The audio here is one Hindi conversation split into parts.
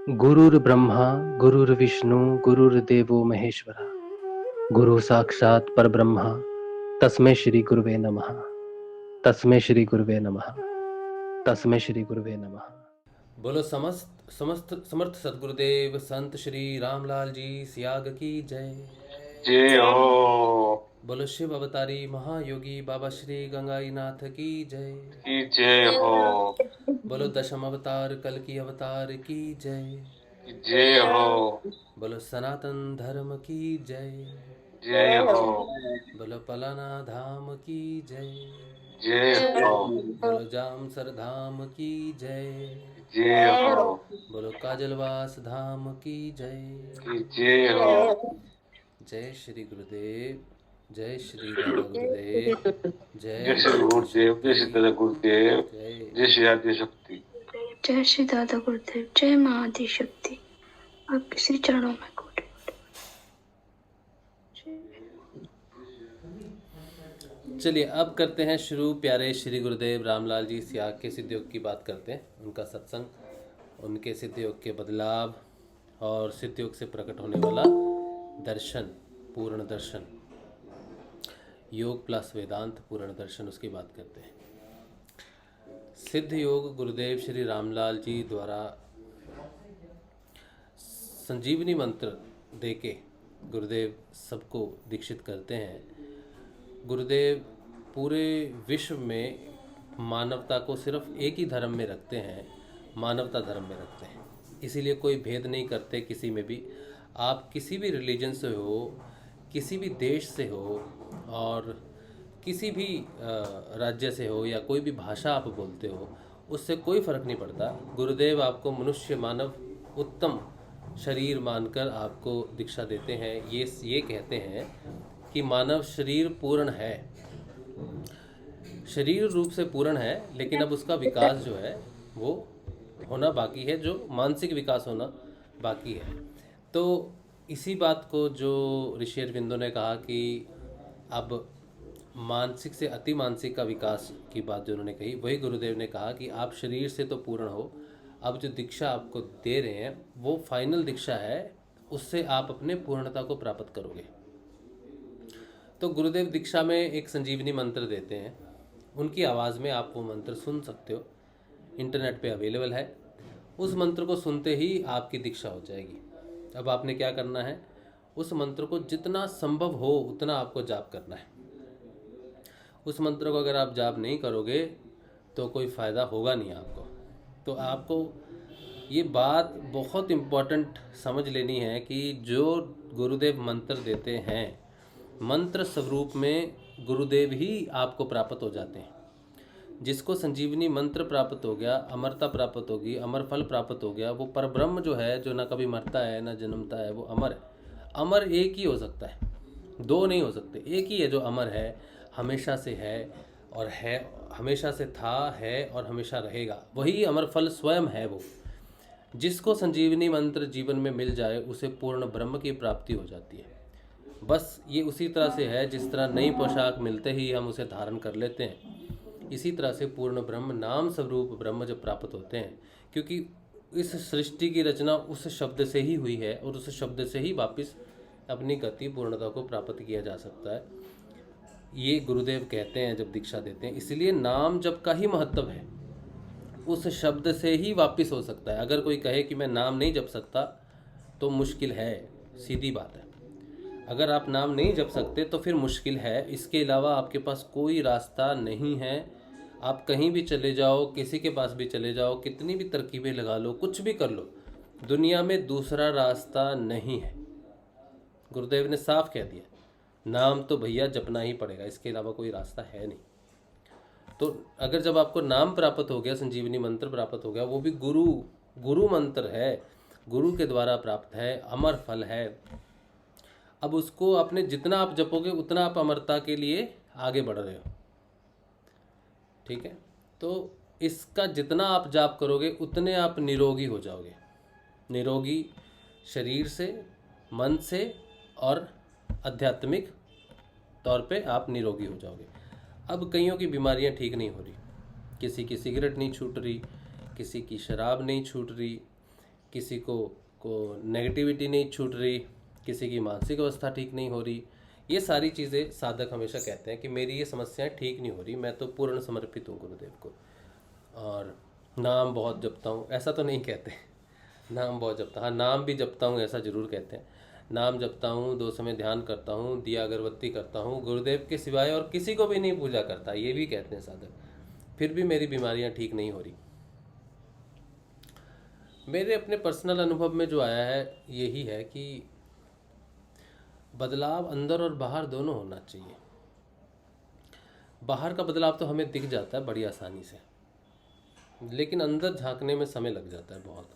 गुरुर्ब्रह्मा गुरुर्विष्णु गुरुर्देवो महेश्वरा गुरु साक्षात् परब्रह्म तस्मै श्री गुरुवे नमः। तस्मै श्री गुरुवे नमः। तस्मै श्री गुरुवे नमः। बोलो समस्त समस्त समर्थ सदगुरुदेव संत श्री रामलाल जी सियाग की जय। जय हो बोलो शिव अवतारी महायोगी बाबा श्री गंगाई नाथ की जय। की जय हो बोलो दशम अवतार कल की अवतार की जय। की जय हो बोलो सनातन धर्म की जय। जय हो बोलो पलाना धाम की जय। जय हो बोलो जामसर धाम की जय। जय हो बोलो काजलवास धाम की जय। की जय हो। जय श्री गुरुदेव। जय श्री दादा गुरुदेव। जय जय श्री माँ गुरुदेव, जय श्री दादा गुरुदेव, जय। जय श्री आदि शक्ति। जय श्री दादा गुरुदेव, जय माँ आदि शक्ति। आपके श्री चरणों में कोटि चलिए अब करते हैं शुरू। प्यारे श्री गुरुदेव रामलाल जी सियाग के सिद्धयोग की बात करते हैं, उनका सत्संग, उनके सिद्धयोग के बदलाव और सिद्धयोग से प्रकट होने वाला दर्शन, पूर्ण दर्शन, योग प्लस वेदांत पूर्ण दर्शन, उसकी बात करते हैं। सिद्ध योग गुरुदेव श्री रामलाल जी द्वारा संजीवनी मंत्र देके गुरुदेव सबको दीक्षित करते हैं। गुरुदेव पूरे विश्व में मानवता को सिर्फ एक ही धर्म में रखते हैं, मानवता धर्म में रखते हैं। इसीलिए कोई भेद नहीं करते किसी में भी। आप किसी भी रिलीजन से हो, किसी भी देश से हो और किसी भी राज्य से हो या कोई भी भाषा आप बोलते हो, उससे कोई फ़र्क नहीं पड़ता। गुरुदेव आपको मनुष्य मानव उत्तम शरीर मानकर आपको दीक्षा देते हैं। ये कहते हैं कि मानव शरीर पूर्ण है, शरीर रूप से पूर्ण है, लेकिन अब उसका विकास जो है वो होना बाकी है, जो मानसिक विकास होना बाकी है। तो इसी बात को जो ऋषि अरविंदो ने कहा कि अब मानसिक से अति मानसिक का विकास की बात जो उन्होंने कही, वही गुरुदेव ने कहा कि आप शरीर से तो पूर्ण हो, अब जो दीक्षा आपको दे रहे हैं वो फाइनल दीक्षा है, उससे आप अपने पूर्णता को प्राप्त करोगे। तो गुरुदेव दीक्षा में एक संजीवनी मंत्र देते हैं, उनकी आवाज़ में आप वो मंत्र सुन सकते हो, इंटरनेट पे अवेलेबल है। उस मंत्र को सुनते ही आपकी दीक्षा हो जाएगी। अब आपने क्या करना है, उस मंत्र को जितना संभव हो उतना आपको जाप करना है। उस मंत्र को अगर आप जाप नहीं करोगे तो कोई फ़ायदा होगा नहीं आपको। तो आपको ये बात बहुत इम्पोर्टेंट समझ लेनी है कि जो गुरुदेव मंत्र देते हैं, मंत्र स्वरूप में गुरुदेव ही आपको प्राप्त हो जाते हैं। जिसको संजीवनी मंत्र प्राप्त हो गया, अमरता प्राप्त होगी, अमर फल प्राप्त हो गया, वो परब्रह्म जो है, जो ना कभी मरता है ना जन्मता है, वो अमर है। अमर एक ही हो सकता है, दो नहीं हो सकते। एक ही है जो अमर है, हमेशा से है और है, हमेशा से था, है और हमेशा रहेगा। वही अमर फल स्वयं है। वो जिसको संजीवनी मंत्र जीवन में मिल जाए उसे पूर्ण ब्रह्म की प्राप्ति हो जाती है। बस ये उसी तरह से है, जिस तरह नई पोशाक मिलते ही हम उसे धारण कर लेते हैं, इसी तरह से पूर्ण ब्रह्म, नाम स्वरूप ब्रह्म जब प्राप्त होते हैं, क्योंकि इस सृष्टि की रचना उस शब्द से ही हुई है और उस शब्द से ही वापस अपनी गति पूर्णता को प्राप्त किया जा सकता है। ये गुरुदेव कहते हैं जब दीक्षा देते हैं। इसलिए नाम जप का ही महत्व है, उस शब्द से ही वापस हो सकता है। अगर कोई कहे कि मैं नाम नहीं जप सकता तो मुश्किल है, सीधी बात है। अगर आप नाम नहीं जप सकते तो फिर मुश्किल है, इसके अलावा आपके पास कोई रास्ता नहीं है। आप कहीं भी चले जाओ, किसी के पास भी चले जाओ, कितनी भी तरकीबें लगा लो, कुछ भी कर लो, दुनिया में दूसरा रास्ता नहीं है। गुरुदेव ने साफ कह दिया, नाम तो भैया जपना ही पड़ेगा, इसके अलावा कोई रास्ता है नहीं। तो अगर जब आपको नाम प्राप्त हो गया, संजीवनी मंत्र प्राप्त हो गया, वो भी गुरु मंत्र है, गुरु के द्वारा प्राप्त है, अमर फल है। अब उसको आपने जितना आप जपोगे उतना आप अमरता के लिए आगे बढ़ रहे हो, ठीक है। तो इसका जितना आप जाप करोगे उतने आप निरोगी हो जाओगे, निरोगी शरीर से, मन से और आध्यात्मिक तौर पे आप निरोगी हो जाओगे। अब कईयों की बीमारियां ठीक नहीं हो रही, किसी की सिगरेट नहीं छूट रही, किसी की शराब नहीं छूट रही, किसी को नेगेटिविटी नहीं छूट रही, किसी की मानसिक अवस्था ठीक नहीं हो रही, ये सारी चीज़ें साधक हमेशा कहते हैं कि मेरी ये समस्याएं ठीक नहीं हो रही, मैं तो पूर्ण समर्पित हूँ गुरुदेव को और नाम बहुत जपता हूँ। ऐसा तो नहीं कहते नाम बहुत जपता, हाँ नाम भी जपता हूँ ऐसा ज़रूर कहते हैं। नाम जपता हूँ, 2 समय ध्यान करता हूँ, दिया अगरबत्ती करता हूँ, गुरुदेव के सिवाय और किसी को भी नहीं पूजा करता, ये भी कहते हैं साधक, फिर भी मेरी बीमारियाँ ठीक नहीं हो रही। मेरे अपने पर्सनल अनुभव में जो आया है यही है कि बदलाव अंदर और बाहर दोनों होना चाहिए। बाहर का बदलाव तो हमें दिख जाता है बड़ी आसानी से, लेकिन अंदर झांकने में समय लग जाता है बहुत।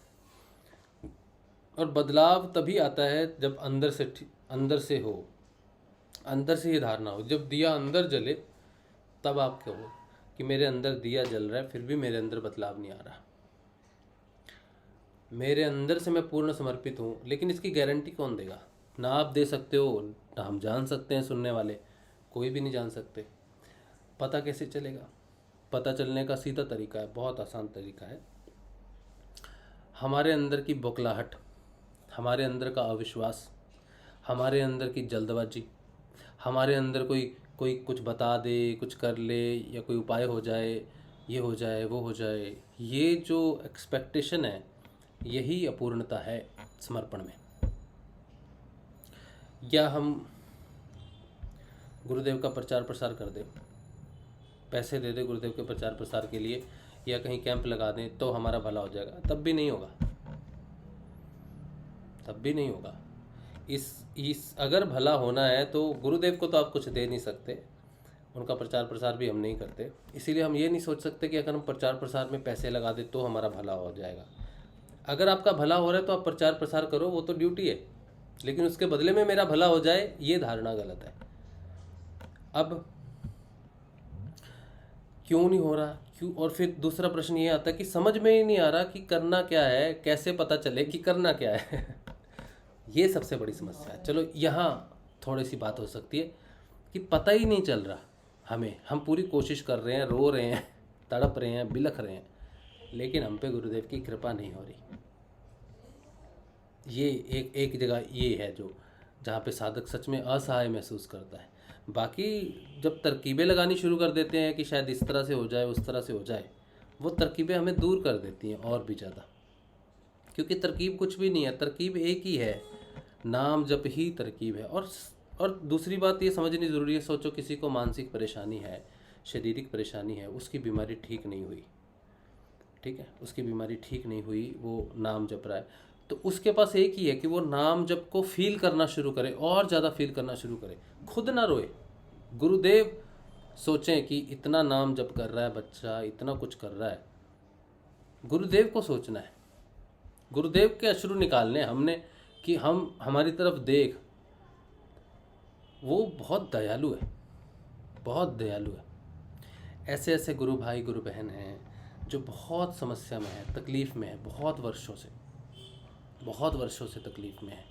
और बदलाव तभी आता है जब अंदर से हो, अंदर से ये धारणा हो। जब दिया अंदर जले तब आप कहो कि मेरे अंदर दिया जल रहा है, फिर भी मेरे अंदर बदलाव नहीं आ रहा, मेरे अंदर से मैं पूर्ण समर्पित हूँ। लेकिन इसकी गारंटी कौन देगा? ना आप दे सकते हो, ना हम जान सकते हैं, सुनने वाले कोई भी नहीं जान सकते। पता कैसे चलेगा? पता चलने का सीधा तरीका है, बहुत आसान तरीका है। हमारे अंदर की बौखलाहट, हमारे अंदर का अविश्वास, हमारे अंदर की जल्दबाजी, हमारे अंदर कोई कुछ बता दे, कुछ कर ले, या कोई उपाय हो जाए, ये हो जाए, वो हो जाए, ये जो एक्सपेक्टेशन है यही अपूर्णता है समर्पण में। या हम गुरुदेव का प्रचार प्रसार कर दें, पैसे दे दें गुरुदेव के प्रचार प्रसार के लिए, या कहीं कैंप लगा दें तो हमारा भला हो जाएगा, तब भी नहीं होगा, तब भी नहीं होगा। इस अगर भला होना है तो गुरुदेव को तो आप कुछ दे नहीं सकते, उनका प्रचार प्रसार भी हम नहीं करते, इसीलिए हम ये नहीं सोच सकते कि अगर हम प्रचार प्रसार में पैसे लगा दें तो हमारा भला हो जाएगा। अगर आपका भला हो रहा है तो आप प्रचार प्रसार करो, वो तो ड्यूटी है, लेकिन उसके बदले में मेरा भला हो जाए ये धारणा गलत है। अब क्यों नहीं हो रहा, क्यों? और फिर दूसरा प्रश्न ये आता है कि समझ में ही नहीं आ रहा कि करना क्या है, कैसे पता चले कि करना क्या है ये सबसे बड़ी समस्या है। चलो यहाँ थोड़ी सी बात हो सकती है कि पता ही नहीं चल रहा हमें, हम पूरी कोशिश कर रहे हैं, रो रहे हैं, तड़प रहे हैं, बिलख रहे हैं, लेकिन हम पे गुरुदेव की कृपा नहीं हो रही। ये एक जगह ये है जो जहाँ पे साधक सच में असहाय महसूस करता है। बाकी जब तरकीबें लगानी शुरू कर देते हैं कि शायद इस तरह से हो जाए, उस तरह से हो जाए, वो तरकीबें हमें दूर कर देती हैं और भी ज़्यादा, क्योंकि तरकीब कुछ भी नहीं है, तरकीब एक ही है, नाम जप ही तरकीब है। और दूसरी बात ये समझनी ज़रूरी है, सोचो किसी को मानसिक परेशानी है, शारीरिक परेशानी है, उसकी बीमारी ठीक नहीं हुई, ठीक है, उसकी बीमारी ठीक नहीं हुई, वो नाम जप रहा है, तो उसके पास एक ही है कि वो नाम जप को फील करना शुरू करे, और ज़्यादा फील करना शुरू करे, खुद ना रोए। गुरुदेव सोचें कि इतना नाम जप कर रहा है बच्चा, इतना कुछ कर रहा है, गुरुदेव को सोचना है, गुरुदेव के अश्रु निकालने हमने कि हम हमारी तरफ देख। वो बहुत दयालु है, बहुत दयालु है। ऐसे ऐसे गुरु भाई गुरु बहन हैं जो बहुत समस्या में है, तकलीफ़ में है, बहुत वर्षों से तकलीफ़ में है।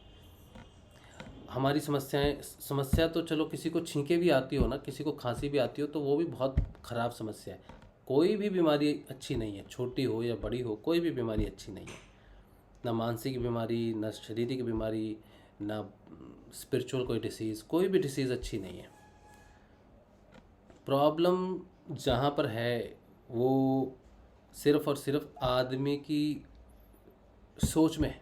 हमारी समस्या तो चलो किसी को छींके भी आती हो ना, किसी को खांसी भी आती हो, तो वो भी बहुत ख़राब समस्या है। कोई भी बीमारी अच्छी नहीं है, छोटी हो या बड़ी हो, कोई भी बीमारी अच्छी नहीं है, ना मानसिक बीमारी, ना शारीरिक बीमारी, ना स्पिरिचुअल कोई डिसीज़, कोई भी डिसीज़ अच्छी नहीं है। प्रॉब्लम जहाँ पर है वो सिर्फ़ और सिर्फ आदमी की सोच में है।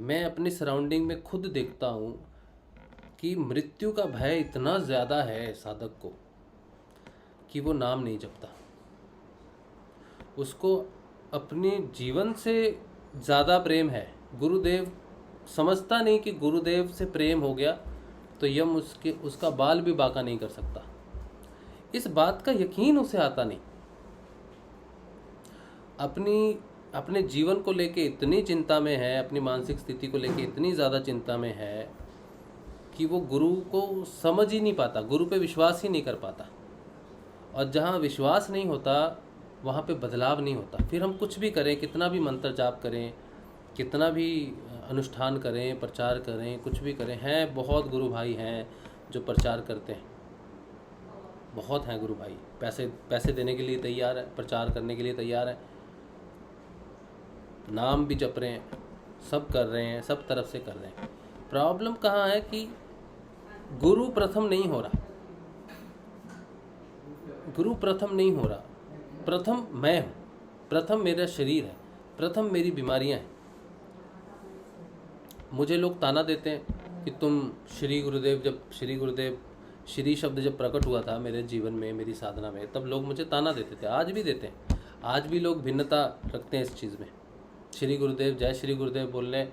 मैं अपनी सराउंडिंग में खुद देखता हूँ कि मृत्यु का भय इतना ज़्यादा है साधक को कि वो नाम नहीं जपता, उसको अपने जीवन से ज़्यादा प्रेम है। गुरुदेव समझता नहीं कि गुरुदेव से प्रेम हो गया तो यम उसका बाल भी बांका नहीं कर सकता, इस बात का यकीन उसे आता नहीं। अपने जीवन को लेके इतनी चिंता में है, अपनी मानसिक स्थिति को लेके इतनी ज़्यादा चिंता में है कि वो गुरु को समझ ही नहीं पाता, गुरु पे विश्वास ही नहीं कर पाता। और जहाँ विश्वास नहीं होता वहाँ पे बदलाव नहीं होता। फिर हम कुछ भी करें, कितना भी मंत्र जाप करें, कितना भी अनुष्ठान करें, प्रचार करें, कुछ भी करें, हैं बहुत गुरु भाई हैं जो प्रचार करते हैं, बहुत हैं गुरु भाई, पैसे देने के लिए तैयार है, प्रचार करने के लिए तैयार है, नाम भी जप रहे हैं, सब कर रहे हैं, सब तरफ से कर रहे हैं। प्रॉब्लम कहाँ है कि गुरु प्रथम नहीं हो रहा, गुरु प्रथम नहीं हो रहा। प्रथम मैं हूँ, प्रथम मेरा शरीर है, प्रथम मेरी बीमारियाँ हैं। मुझे लोग ताना देते हैं कि तुम श्री गुरुदेव श्री शब्द जब प्रकट हुआ था मेरे जीवन में, मेरी साधना में, तब लोग मुझे ताना देते थे, आज भी देते हैं। आज भी लोग भिन्नता रखते हैं इस चीज़ में। श्री गुरुदेव, जय श्री गुरुदेव बोलने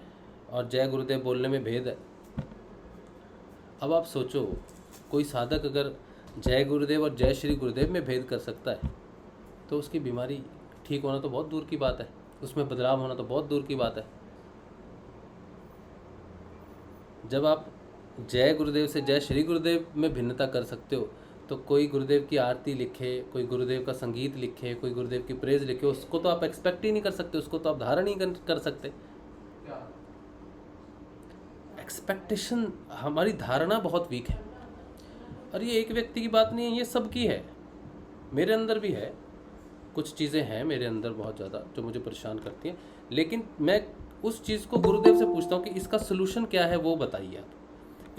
और जय गुरुदेव बोलने में भेद है। अब आप सोचो, कोई साधक अगर जय गुरुदेव और जय श्री गुरुदेव में भेद कर सकता है तो उसकी बीमारी ठीक होना तो बहुत दूर की बात है, उसमें बदलाव होना तो बहुत दूर की बात है। जब आप जय गुरुदेव से जय श्री गुरुदेव में भिन्नता कर सकते हो तो कोई गुरुदेव की आरती लिखे, कोई गुरुदेव का संगीत लिखे, कोई गुरुदेव की प्रेज लिखे, उसको तो आप एक्सपेक्ट ही नहीं कर सकते, उसको तो आप धारण ही कर सकते। एक्सपेक्टेशन, हमारी धारणा बहुत वीक है। और ये एक व्यक्ति की बात नहीं है, ये सबकी है, मेरे अंदर भी है। कुछ चीज़ें हैं मेरे अंदर बहुत ज़्यादा जो मुझे परेशान करती हैं, लेकिन मैं उस चीज़ को गुरुदेव से पूछता हूँ कि इसका सलूशन क्या है, वो बताइए आप,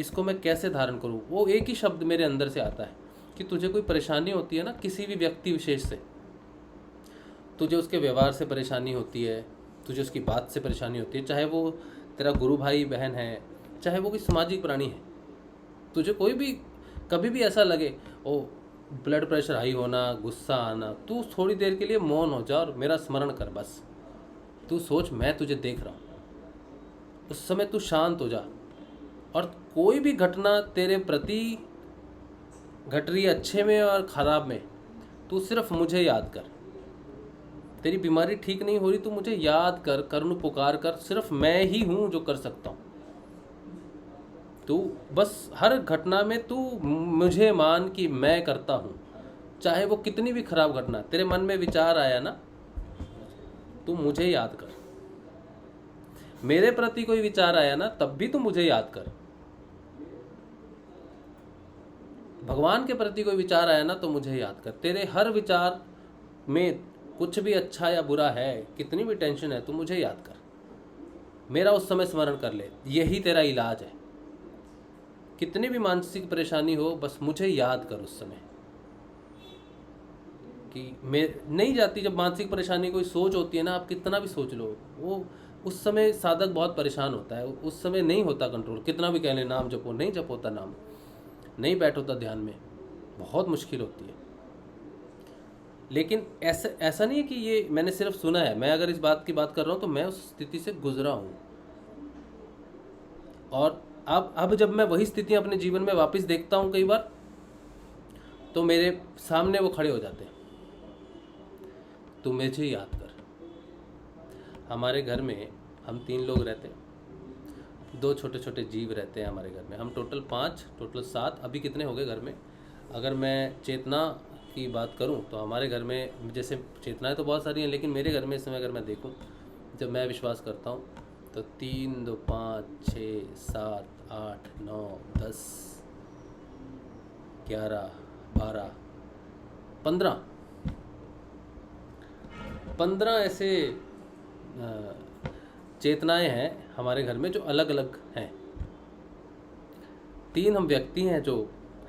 इसको मैं कैसे धारण करूँ। वो एक ही शब्द मेरे अंदर से आता है कि तुझे कोई परेशानी होती है ना किसी भी व्यक्ति विशेष से, तुझे उसके व्यवहार से परेशानी होती है, तुझे उसकी बात से परेशानी होती है, चाहे वो तेरा गुरु भाई बहन है, चाहे वो कोई सामाजिक प्राणी है, तुझे कोई भी कभी भी ऐसा लगे, ओ ब्लड प्रेशर हाई होना, गुस्सा आना, तू थोड़ी देर के लिए मौन हो जा और मेरा स्मरण कर, बस तू सोच मैं तुझे देख रहा हूँ। उस समय तू शांत हो जा, और कोई भी घटना तेरे प्रति घट रही है, अच्छे में और ख़राब में, तू सिर्फ मुझे याद कर। तेरी बीमारी ठीक नहीं हो रही, तू मुझे याद कर, करुण पुकार कर, सिर्फ मैं ही हूँ जो कर सकता हूँ। तू बस हर घटना में तू मुझे मान कि मैं करता हूँ, चाहे वो कितनी भी खराब घटना, तेरे मन में विचार आया ना, तू मुझे याद कर। मेरे प्रति कोई विचार आया ना, तब भी तू मुझे याद कर। भगवान के प्रति कोई विचार आया ना, तो मुझे याद कर। तेरे हर विचार में कुछ भी अच्छा या बुरा है, कितनी भी टेंशन है, तू मुझे याद कर, मेरा उस समय स्मरण कर ले। यही तेरा इलाज है। कितनी भी मानसिक परेशानी हो, बस मुझे याद कर उस समय। कि मैं नहीं जाती, जब मानसिक परेशानी कोई सोच होती है ना, आप कितना भी सोच लो, वो उस समय साधक बहुत परेशान होता है, उस समय नहीं होता कंट्रोल। कितना भी कह ले नाम जपो, नहीं जप होता नाम, नहीं बैठ होता ध्यान में, बहुत मुश्किल होती है। लेकिन ऐसा नहीं है कि ये मैंने सिर्फ सुना है, मैं अगर इस बात की बात कर रहा हूँ तो मैं उस स्थिति से गुजरा हूँ। और अब जब मैं वही स्थितियाँ अपने जीवन में वापस देखता हूँ कई बार, तो मेरे सामने वो खड़े हो जाते हैं। तू मुझे याद कर। हमारे घर में हम 3 लोग रहते हैं, 2 छोटे छोटे जीव रहते हैं हमारे घर में। हम टोटल 5, टोटल 7, अभी कितने हो गए घर में। अगर मैं चेतना की बात करूं तो हमारे घर में, जैसे चेतनाएं तो बहुत सारी हैं, लेकिन मेरे घर में इस समय अगर मैं देखूं, जब मैं विश्वास करता हूं, तो 3, 2, 5, 6, 7, 8, 9, 10, 11, 12, 15 ऐसे चेतनाएं हैं हमारे घर में जो अलग अलग हैं। 3 हम व्यक्ति हैं जो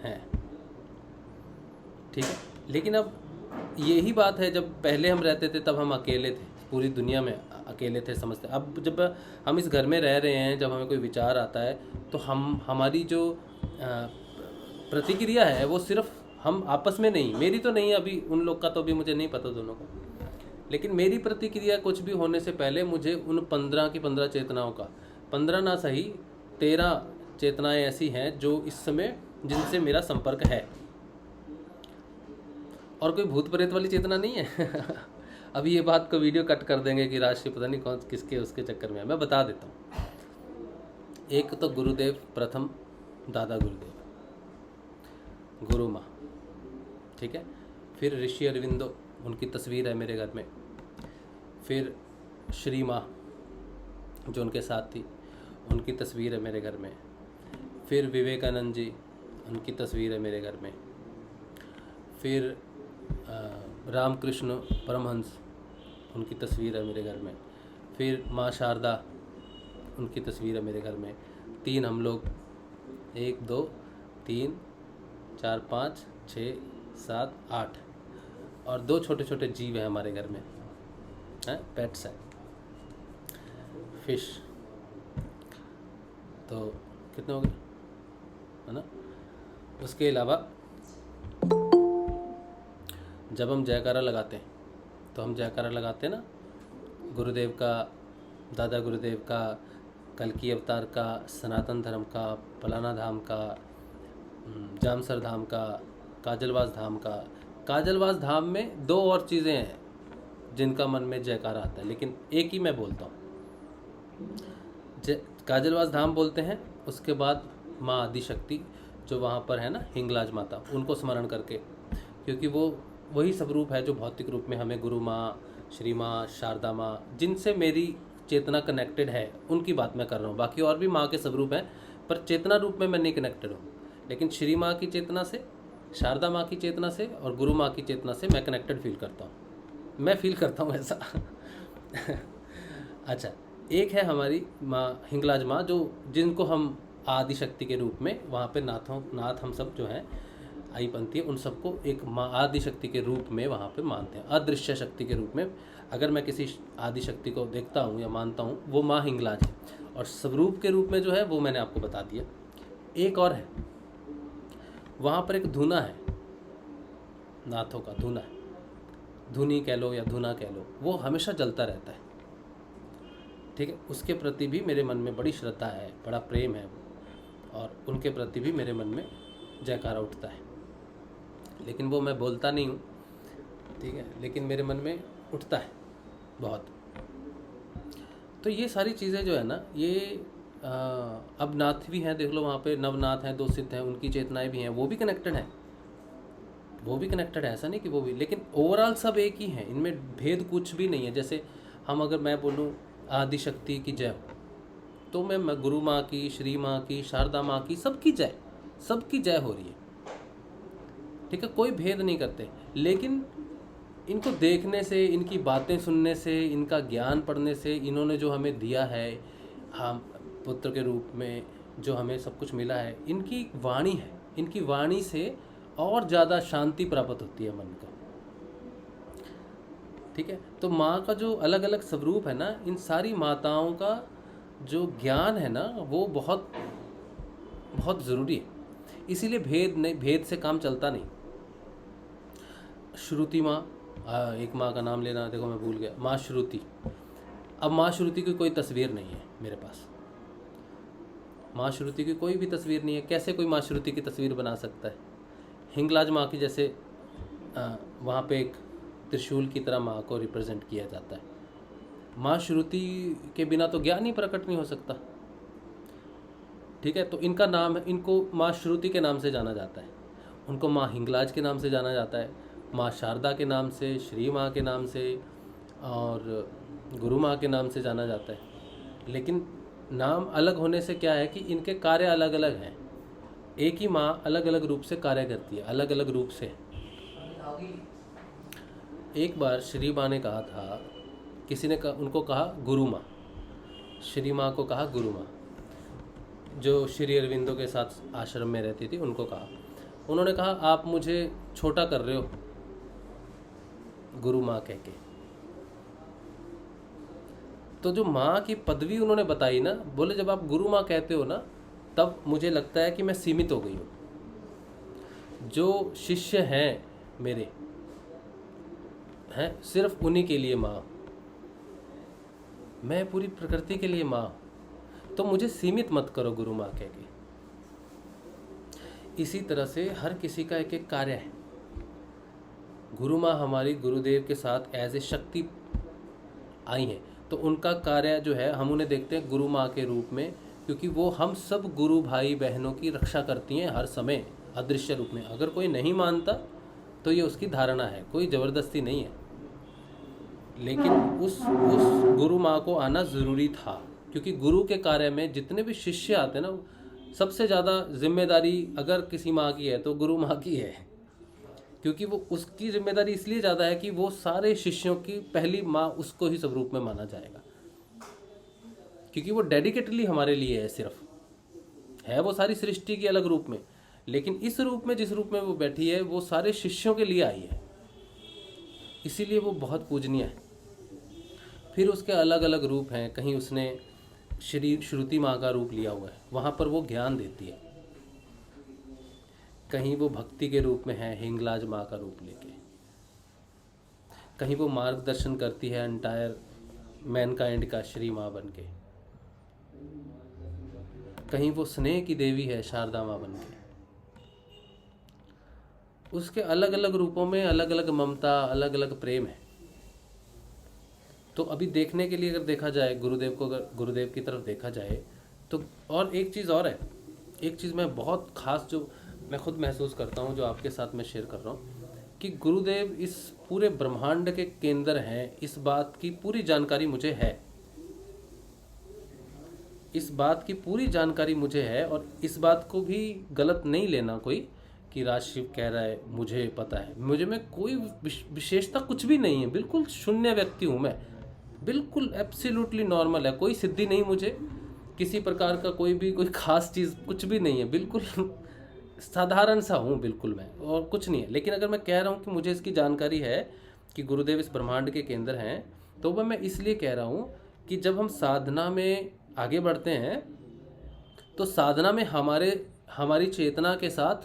हैं, ठीक है। लेकिन अब यही बात है, जब पहले हम रहते थे तब हम अकेले थे, पूरी दुनिया में अकेले थे, समझते। अब जब हम इस घर में रह रहे हैं, जब हमें कोई विचार आता है तो हमारी जो प्रतिक्रिया है वो सिर्फ हम आपस में नहीं, मेरी तो नहीं, अभी उन लोग का तो अभी मुझे नहीं पता दोनों का, लेकिन मेरी प्रतिक्रिया कुछ भी होने से पहले मुझे उन 15 की 15 चेतनाओं का, 15 ना सही 13 चेतनाएं ऐसी हैं जो इस समय जिनसे मेरा संपर्क है। और कोई भूत प्रेत वाली चेतना नहीं है। अभी ये बात को वीडियो कट कर देंगे कि राशि पता नहीं कौन किसके उसके चक्कर में है, मैं बता देता हूँ। एक तो गुरुदेव प्रथम, दादा गुरुदेव, गुरु माँ, ठीक है। फिर ऋषि अरविंदो, उनकी तस्वीर है मेरे घर में। फिर श्री माँ जो उनके साथ थी, उनकी तस्वीर है मेरे घर में। फिर विवेकानंद जी, उनकी तस्वीर है मेरे घर में। फिर रामकृष्ण परमहंस, उनकी तस्वीर है मेरे घर में। फिर माँ शारदा, उनकी तस्वीर है मेरे घर में। 3 हम लोग, 1 2 3 4 5 6 7 8, और 2 छोटे छोटे जीव हैं हमारे घर में, हैं, पेट्स हैं, फिश। तो कितने हो गए, है ना। उसके अलावा जब हम जयकारा लगाते हैं, तो हम जयकारा लगाते हैं ना, गुरुदेव का, दादा गुरुदेव का, कल्कि अवतार का, सनातन धर्म का, फलाना धाम का, जामसर धाम का, काजलवास धाम का। काजलवास धाम में 2 और चीज़ें हैं जिनका मन में जयकारा आता है, लेकिन एक ही मैं बोलता हूँ। काजलवास धाम बोलते हैं, उसके बाद माँ आदिशक्ति जो वहाँ पर है ना, हिंगलाज माता, उनको स्मरण करके, क्योंकि वो वही स्वरूप है जो भौतिक रूप में हमें गुरु माँ, श्री माँ, शारदा माँ, जिनसे मेरी चेतना कनेक्टेड है, उनकी बात मैं कर रहा हूँ। बाकी और भी माँ के स्वरूप हैं, पर चेतना रूप में मैं नहीं कनेक्टेड हूँ। लेकिन श्री माँ की चेतना से, शारदा माँ की चेतना से और गुरु माँ की चेतना से मैं कनेक्टेड फील करता हूँ, मैं फील करता हूँ ऐसा। अच्छा, एक है हमारी माँ हिंगलाज माँ, जो जिनको हम आदिशक्ति के रूप में वहाँ पे नाथ हम सब जो हैं आई पंथी, उन सबको एक माँ आदिशक्ति के रूप में वहाँ पे मानते हैं, अदृश्य शक्ति के रूप में। अगर मैं किसी आदिशक्ति को देखता हूँ या मानता हूँ, वो माँ हिंगलाज है, और स्वरूप के रूप में जो है वो मैंने आपको बता दिया। एक और है, वहाँ पर एक धूना है, नाथों का धूना है, धुनी कह लो या धुना कह लो, वो हमेशा जलता रहता है, ठीक है। उसके प्रति भी मेरे मन में बड़ी श्रद्धा है, बड़ा प्रेम है, और उनके प्रति भी मेरे मन में जयकारा उठता है, लेकिन वो मैं बोलता नहीं हूँ, ठीक है, लेकिन मेरे मन में उठता है बहुत। तो ये सारी चीज़ें जो है ना, ये अब नाथ भी हैं, देख लो वहाँ पे नवनाथ हैं, 2 सिद्ध हैं, उनकी चेतनाएं भी हैं, वो भी कनेक्टेड हैं, वो भी कनेक्टेड है, ऐसा नहीं कि वो भी, लेकिन ओवरऑल सब एक ही हैं, इनमें भेद कुछ भी नहीं है। जैसे हम, अगर मैं बोलूँ आदिशक्ति की जय, तो मैं गुरु माँ की, श्री माँ की, शारदा माँ की, सबकी जय हो रही है, ठीक है, कोई भेद नहीं करते। लेकिन इनको देखने से, इनकी बातें सुनने से, इनका ज्ञान पढ़ने से, इन्होंने जो हमें दिया है, हम पुत्र के रूप में जो हमें सब कुछ मिला है, इनकी वाणी है, इनकी वाणी से और ज़्यादा शांति प्राप्त होती है मन को, ठीक है। तो माँ का जो अलग अलग स्वरूप है ना, इन सारी माताओं का जो ज्ञान है ना, वो बहुत बहुत ज़रूरी है। इसीलिए भेद से काम चलता नहीं। श्रुति माँ, एक माँ का नाम लेना, देखो मैं भूल गया, माँ श्रुति। अब माँ श्रुति की कोई तस्वीर नहीं है मेरे पास, माँ श्रुति की कोई भी तस्वीर नहीं है। कैसे कोई माँ श्रुति की तस्वीर बना सकता है? हिंगलाज माँ की जैसे वहाँ पे एक त्रिशूल की तरह माँ को रिप्रेजेंट किया जाता है। माँ श्रुति के बिना तो ज्ञान ही प्रकट नहीं हो सकता, ठीक है। तो इनका नाम है, इनको माँ श्रुति के नाम से जाना जाता है, उनको माँ हिंगलाज के नाम से जाना जाता है, माँ शारदा के नाम से, श्री माँ के नाम से और गुरु माँ के नाम से जाना जाता है। लेकिन नाम अलग होने से क्या है कि इनके कार्य अलग अलग हैं। एक ही माँ अलग अलग रूप से कार्य करती है, अलग अलग रूप से। एक बार श्री माँ ने कहा था, किसी ने उनको कहा गुरु माँ, श्री माँ को कहा गुरु माँ, जो श्री अरविंदो के साथ आश्रम में रहती थी, उनको कहा, उन्होंने कहा आप मुझे छोटा कर रहे हो गुरु माँ कह के। तो जो माँ की पदवी उन्होंने बताई ना, बोले जब आप गुरु माँ कहते हो ना, तब मुझे लगता है कि मैं सीमित हो गई हूँ। जो शिष्य हैं मेरे हैं, सिर्फ उन्हीं के लिए माँ, मैं पूरी प्रकृति के लिए माँ, तो मुझे सीमित मत करो गुरु माँ कह के। इसी तरह से हर किसी का एक एक कार्य है। गुरु माँ हमारी गुरुदेव के साथ एज ए शक्ति आई हैं, तो उनका कार्य जो है हम उन्हें देखते हैं गुरु माँ के रूप में, क्योंकि वो हम सब गुरु भाई बहनों की रक्षा करती हैं हर समय अदृश्य रूप में। अगर कोई नहीं मानता तो ये उसकी धारणा है, कोई ज़बरदस्ती नहीं है। लेकिन उस गुरु माँ को आना ज़रूरी था, क्योंकि गुरु के कार्य में जितने भी शिष्य आते हैं ना, सबसे ज़्यादा जिम्मेदारी अगर किसी माँ की है तो गुरु माँ की है, क्योंकि वो उसकी जिम्मेदारी इसलिए ज़्यादा है कि वो सारे शिष्यों की पहली माँ उसको ही स्वरूप में माना जाएगा। क्योंकि वो डेडिकेटली हमारे लिए है, सिर्फ है वो सारी सृष्टि की अलग रूप में, लेकिन इस रूप में, जिस रूप में वो बैठी है, वो सारे शिष्यों के लिए आई है, इसीलिए वो बहुत पूजनीय है। फिर उसके अलग अलग रूप हैं, कहीं उसने श्रुति माँ का रूप लिया हुआ है, वहाँ पर वो ज्ञान देती है, कहीं वो भक्ति के रूप में है, हिंगलाज माँ का रूप लेके, कहीं वो मार्गदर्शन करती है एंटायर मैनकाइंड का, श्री माँ बन के, कहीं वो स्नेह की देवी है, शारदा माँ बन के। उसके अलग अलग रूपों में अलग अलग ममता, अलग अलग प्रेम है। तो अभी देखने के लिए अगर देखा जाए गुरुदेव को, अगर गुरुदेव की तरफ देखा जाए तो, और एक चीज़ और है, एक चीज़ मैं बहुत ख़ास जो मैं खुद महसूस करता हूँ, जो आपके साथ मैं शेयर कर रहा हूँ, कि गुरुदेव इस पूरे ब्रह्मांड के केंद्र हैं, इस बात की पूरी जानकारी मुझे है, इस बात की पूरी जानकारी मुझे है। और इस बात को भी गलत नहीं लेना कोई कि राजशिव कह रहा है मुझे पता है, मुझे में कोई विशेषता कुछ भी नहीं है, बिल्कुल शून्य व्यक्ति हूँ मैं, बिल्कुल एब्सोल्युटली नॉर्मल है, कोई सिद्धि नहीं मुझे, किसी प्रकार का कोई खास चीज़ कुछ भी नहीं है, बिल्कुल साधारण सा हूँ बिल्कुल मैं, और कुछ नहीं है। लेकिन अगर मैं कह रहा हूँ कि मुझे इसकी जानकारी है कि गुरुदेव इस ब्रह्मांड के केंद्र हैं, तो वह मैं इसलिए कह रहा हूँ कि जब हम साधना में आगे बढ़ते हैं तो साधना में हमारी चेतना के साथ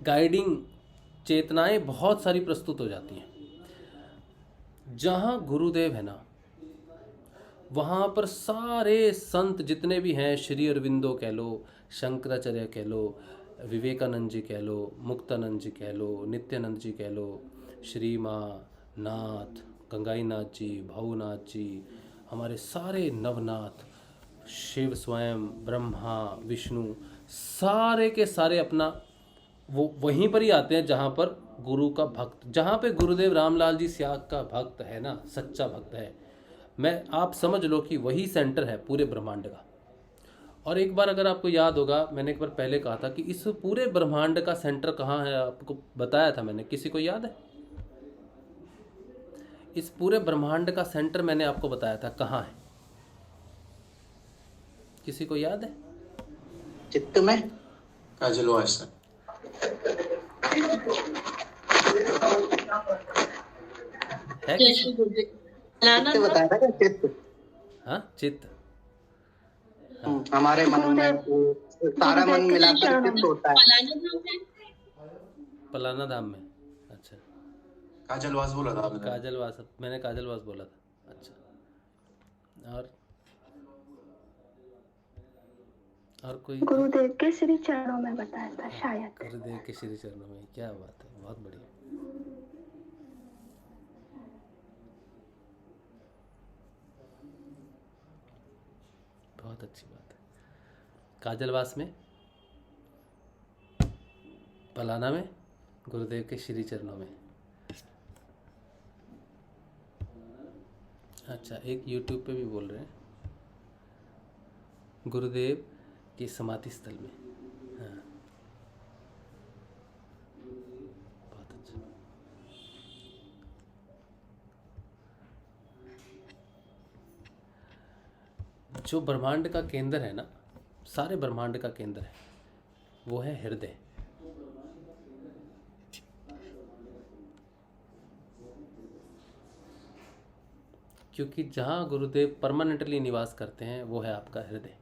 गाइडिंग चेतनाएं बहुत सारी प्रस्तुत हो जाती हैं। जहाँ गुरुदेव है ना, वहाँ पर सारे संत जितने भी हैं, श्री अरविंदो कह लो, शंकराचार्य कह लो, विवेकानंद जी कह लो, मुक्तानंद जी कह लो, नित्यानंद जी कह लो, श्री माँ, नाथ, गंगाई नाथ जी, भाऊनाथ जी, हमारे सारे नवनाथ, शिव स्वयं, ब्रह्मा, विष्णु, सारे के सारे अपना वो वहीं पर ही आते हैं जहाँ पर गुरु का भक्त, जहाँ पे गुरुदेव रामलाल जी स्याग का भक्त है ना, सच्चा भक्त है, मैं आप समझ लो कि वही सेंटर है पूरे ब्रह्मांड का। और एक बार अगर आपको याद होगा, मैंने एक बार पहले कहा था कि इस पूरे ब्रह्मांड का सेंटर कहाँ है, आपको बताया था मैंने, किसी को याद है? इस पूरे ब्रह्मांड का सेंटर मैंने आपको बताया था कहाँ है, किसी को याद है? चित्त में, काजलवास सर। है किसी? चित्त बताया था क्या? चित्त, हाँ, चित्त, हमारे मन में सारा मन मिलाकर चित्त होता है। पलाना धाम में, अच्छा, काजलवास बोला था आपने। काजलवास, मैंने काजलवास बोला था, अच्छा। और कोई? गुरुदेव के श्री चरणों में बताया था शायद। गुरुदेव के श्री चरणों में, क्या बात है, बहुत बढ़िया। बहुत अच्छी बात है। काजलवास में, पलाना में, गुरुदेव के श्री चरणों में। अच्छा, एक YouTube पे भी बोल रहे हैं गुरुदेव की समाधि स्थल में। हाँ, बहुत अच्छा। जो ब्रह्मांड का केंद्र है ना, सारे ब्रह्मांड का केंद्र है, वो है हृदय। क्योंकि जहाँ गुरुदेव परमानेंटली निवास करते हैं वो है आपका हृदय।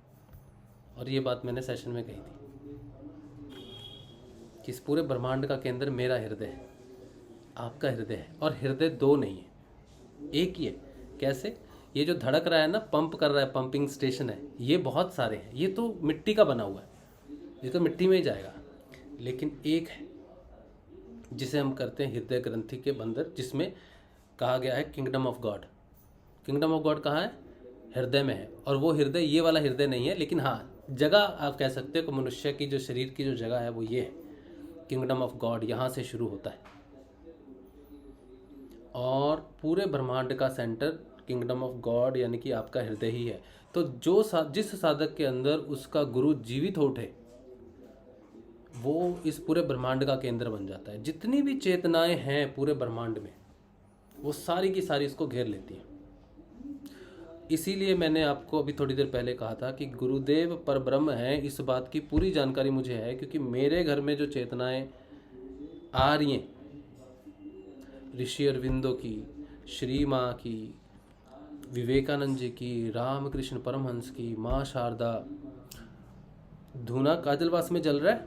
और ये बात मैंने सेशन में कही थी कि इस पूरे ब्रह्मांड का केंद्र मेरा हृदय है, आपका हृदय है। और हृदय दो नहीं है, एक ही है। कैसे? ये जो धड़क रहा है ना, पंप कर रहा है, पंपिंग स्टेशन है, ये बहुत सारे हैं। ये तो मिट्टी का बना हुआ है, ये तो मिट्टी में ही जाएगा। लेकिन एक है जिसे हम करते हैं हृदय ग्रंथि के अंदर, जिसमें कहा गया है kingdom of God. Kingdom of God कहाँ है? हृदय में है। और वो हृदय ये वाला हृदय नहीं है, लेकिन हाँ, जगह आप कह सकते हो कि मनुष्य की जो शरीर की जो जगह है वो ये है, किंगडम ऑफ गॉड, यहाँ से शुरू होता है। और पूरे ब्रह्मांड का सेंटर किंगडम ऑफ गॉड यानी कि आपका हृदय ही है। तो जिस साधक के अंदर उसका गुरु जीवित हो उठे, वो इस पूरे ब्रह्मांड का केंद्र बन जाता है। जितनी भी चेतनाएं हैं पूरे ब्रह्मांड में, वो सारी की सारी इसको घेर लेती हैं। इसीलिए मैंने आपको अभी थोड़ी देर पहले कहा था कि गुरुदेव परब्रह्म हैं, इस बात की पूरी जानकारी मुझे है, क्योंकि मेरे घर में जो चेतनाएं आ रही हैं, ऋषि अरविंदो की, श्री माँ की, विवेकानंद जी की, रामकृष्ण परमहंस की, माँ शारदा, धूना काजलवास में जल रहा है,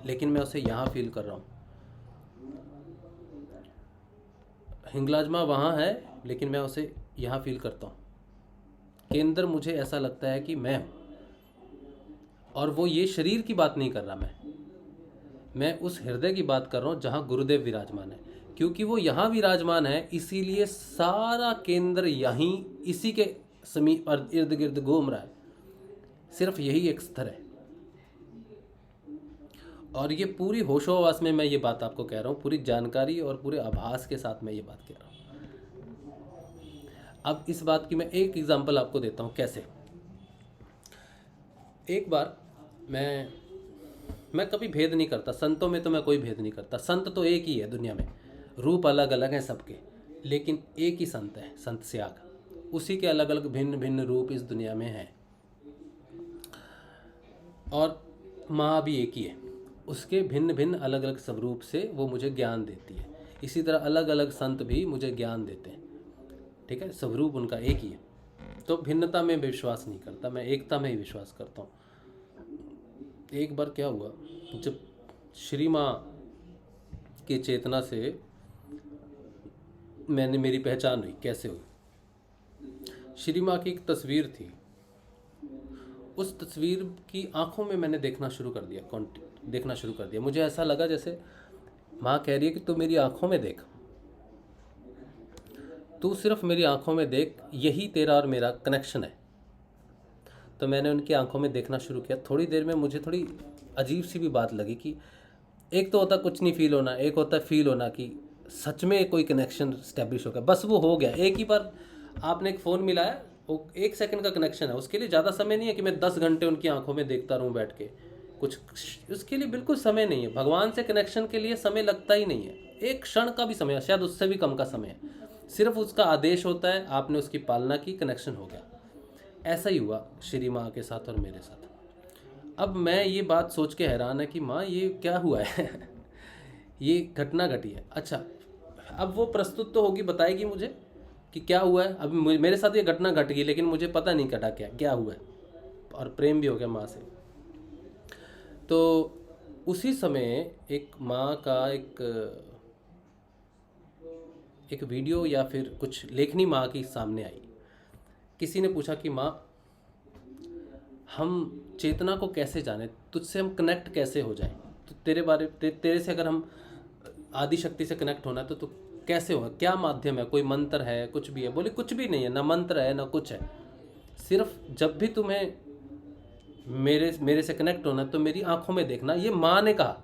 लेकिन मैं उसे यहाँ फील कर रहा हूँ। हिंगलाजमा वहाँ है, लेकिन मैं उसे यहाँ फील करता हूँ। केंद्र मुझे ऐसा लगता है कि मैं हूँ, और वो ये शरीर की बात नहीं कर रहा, मैं उस हृदय की बात कर रहा हूँ जहाँ गुरुदेव विराजमान है। क्योंकि वो यहाँ विराजमान है, इसीलिए सारा केंद्र यहीं इसी के समीप और इर्द गिर्द घूम रहा है। सिर्फ यही एक स्तर है, और ये पूरी होशोहवास में मैं ये बात आपको कह रहा हूँ, पूरी जानकारी और पूरे आभास के साथ मैं ये बात कह रहा हूँ। अब इस बात की मैं एक एग्जांपल आपको देता हूँ कैसे। एक बार मैं कभी भेद नहीं करता, संतों में तो मैं कोई भेद नहीं करता। संत तो एक ही है दुनिया में, रूप अलग अलग हैं सबके, लेकिन एक ही संत है, संत स्याग। उसी के अलग अलग भिन्न भिन्न रूप इस दुनिया में हैं, और माँ भी एक ही है, उसके भिन्न भिन्न अलग अलग स्वरूप से वो मुझे ज्ञान देती है। इसी तरह अलग अलग संत भी मुझे ज्ञान देते हैं, ठीक है, स्वरूप उनका एक ही है। तो भिन्नता में विश्वास नहीं करता, मैं एकता में ही विश्वास करता हूँ। एक बार क्या हुआ, जब श्री माँ की चेतना से मेरी पहचान हुई, कैसे हुई। श्री माँ की एक तस्वीर थी, उस तस्वीर की आंखों में मैंने देखना शुरू कर दिया। मुझे ऐसा लगा जैसे माँ कह रही है कि तू मेरी आंखों में देख, तू सिर्फ मेरी आंखों में देख, यही तेरा और मेरा कनेक्शन है। तो मैंने उनकी आंखों में देखना शुरू किया। थोड़ी देर में मुझे थोड़ी अजीब सी भी बात लगी कि एक तो होता कुछ नहीं फील होना, एक होता फील होना कि सच में कोई कनेक्शन स्टैब्लिश हो गया। बस वो हो गया, एक ही बार आपने एक फ़ोन मिलाया, वो 1 सेकंड का कनेक्शन है। उसके लिए ज़्यादा समय नहीं है कि मैं 10 घंटे उनकी आंखों में देखता रहूँ बैठ के, कुछ उसके लिए बिल्कुल समय नहीं है। भगवान से कनेक्शन के लिए समय लगता ही नहीं है, एक क्षण का भी समय, शायद उससे भी कम का समय है। सिर्फ उसका आदेश होता है, आपने उसकी पालना की, कनेक्शन हो गया। ऐसा ही हुआ श्री माँ के साथ और मेरे साथ। अब मैं ये बात सोच के हैरान है कि माँ ये क्या हुआ है ये घटना घटी है। अच्छा, अब वो प्रस्तुत तो होगी, बताएगी मुझे कि क्या हुआ है। अब मेरे साथ ये घटना घट गई, लेकिन मुझे पता नहीं घटा क्या हुआ है, और प्रेम भी हो गया माँ से। तो उसी समय एक माँ का एक वीडियो या फिर कुछ लेखनी माँ की सामने आई। किसी ने पूछा कि माँ, हम चेतना को कैसे जाने, तुझसे हम कनेक्ट कैसे हो जाएं, तो तेरे से अगर हम आदि शक्ति से कनेक्ट होना है तो कैसे होगा, क्या माध्यम है, कोई मंत्र है, कुछ भी है। बोले कुछ भी नहीं है, ना मंत्र है ना कुछ है, सिर्फ जब भी तुम्हें मेरे से कनेक्ट होना तो मेरी आंखों में देखना। ये माँ ने कहा,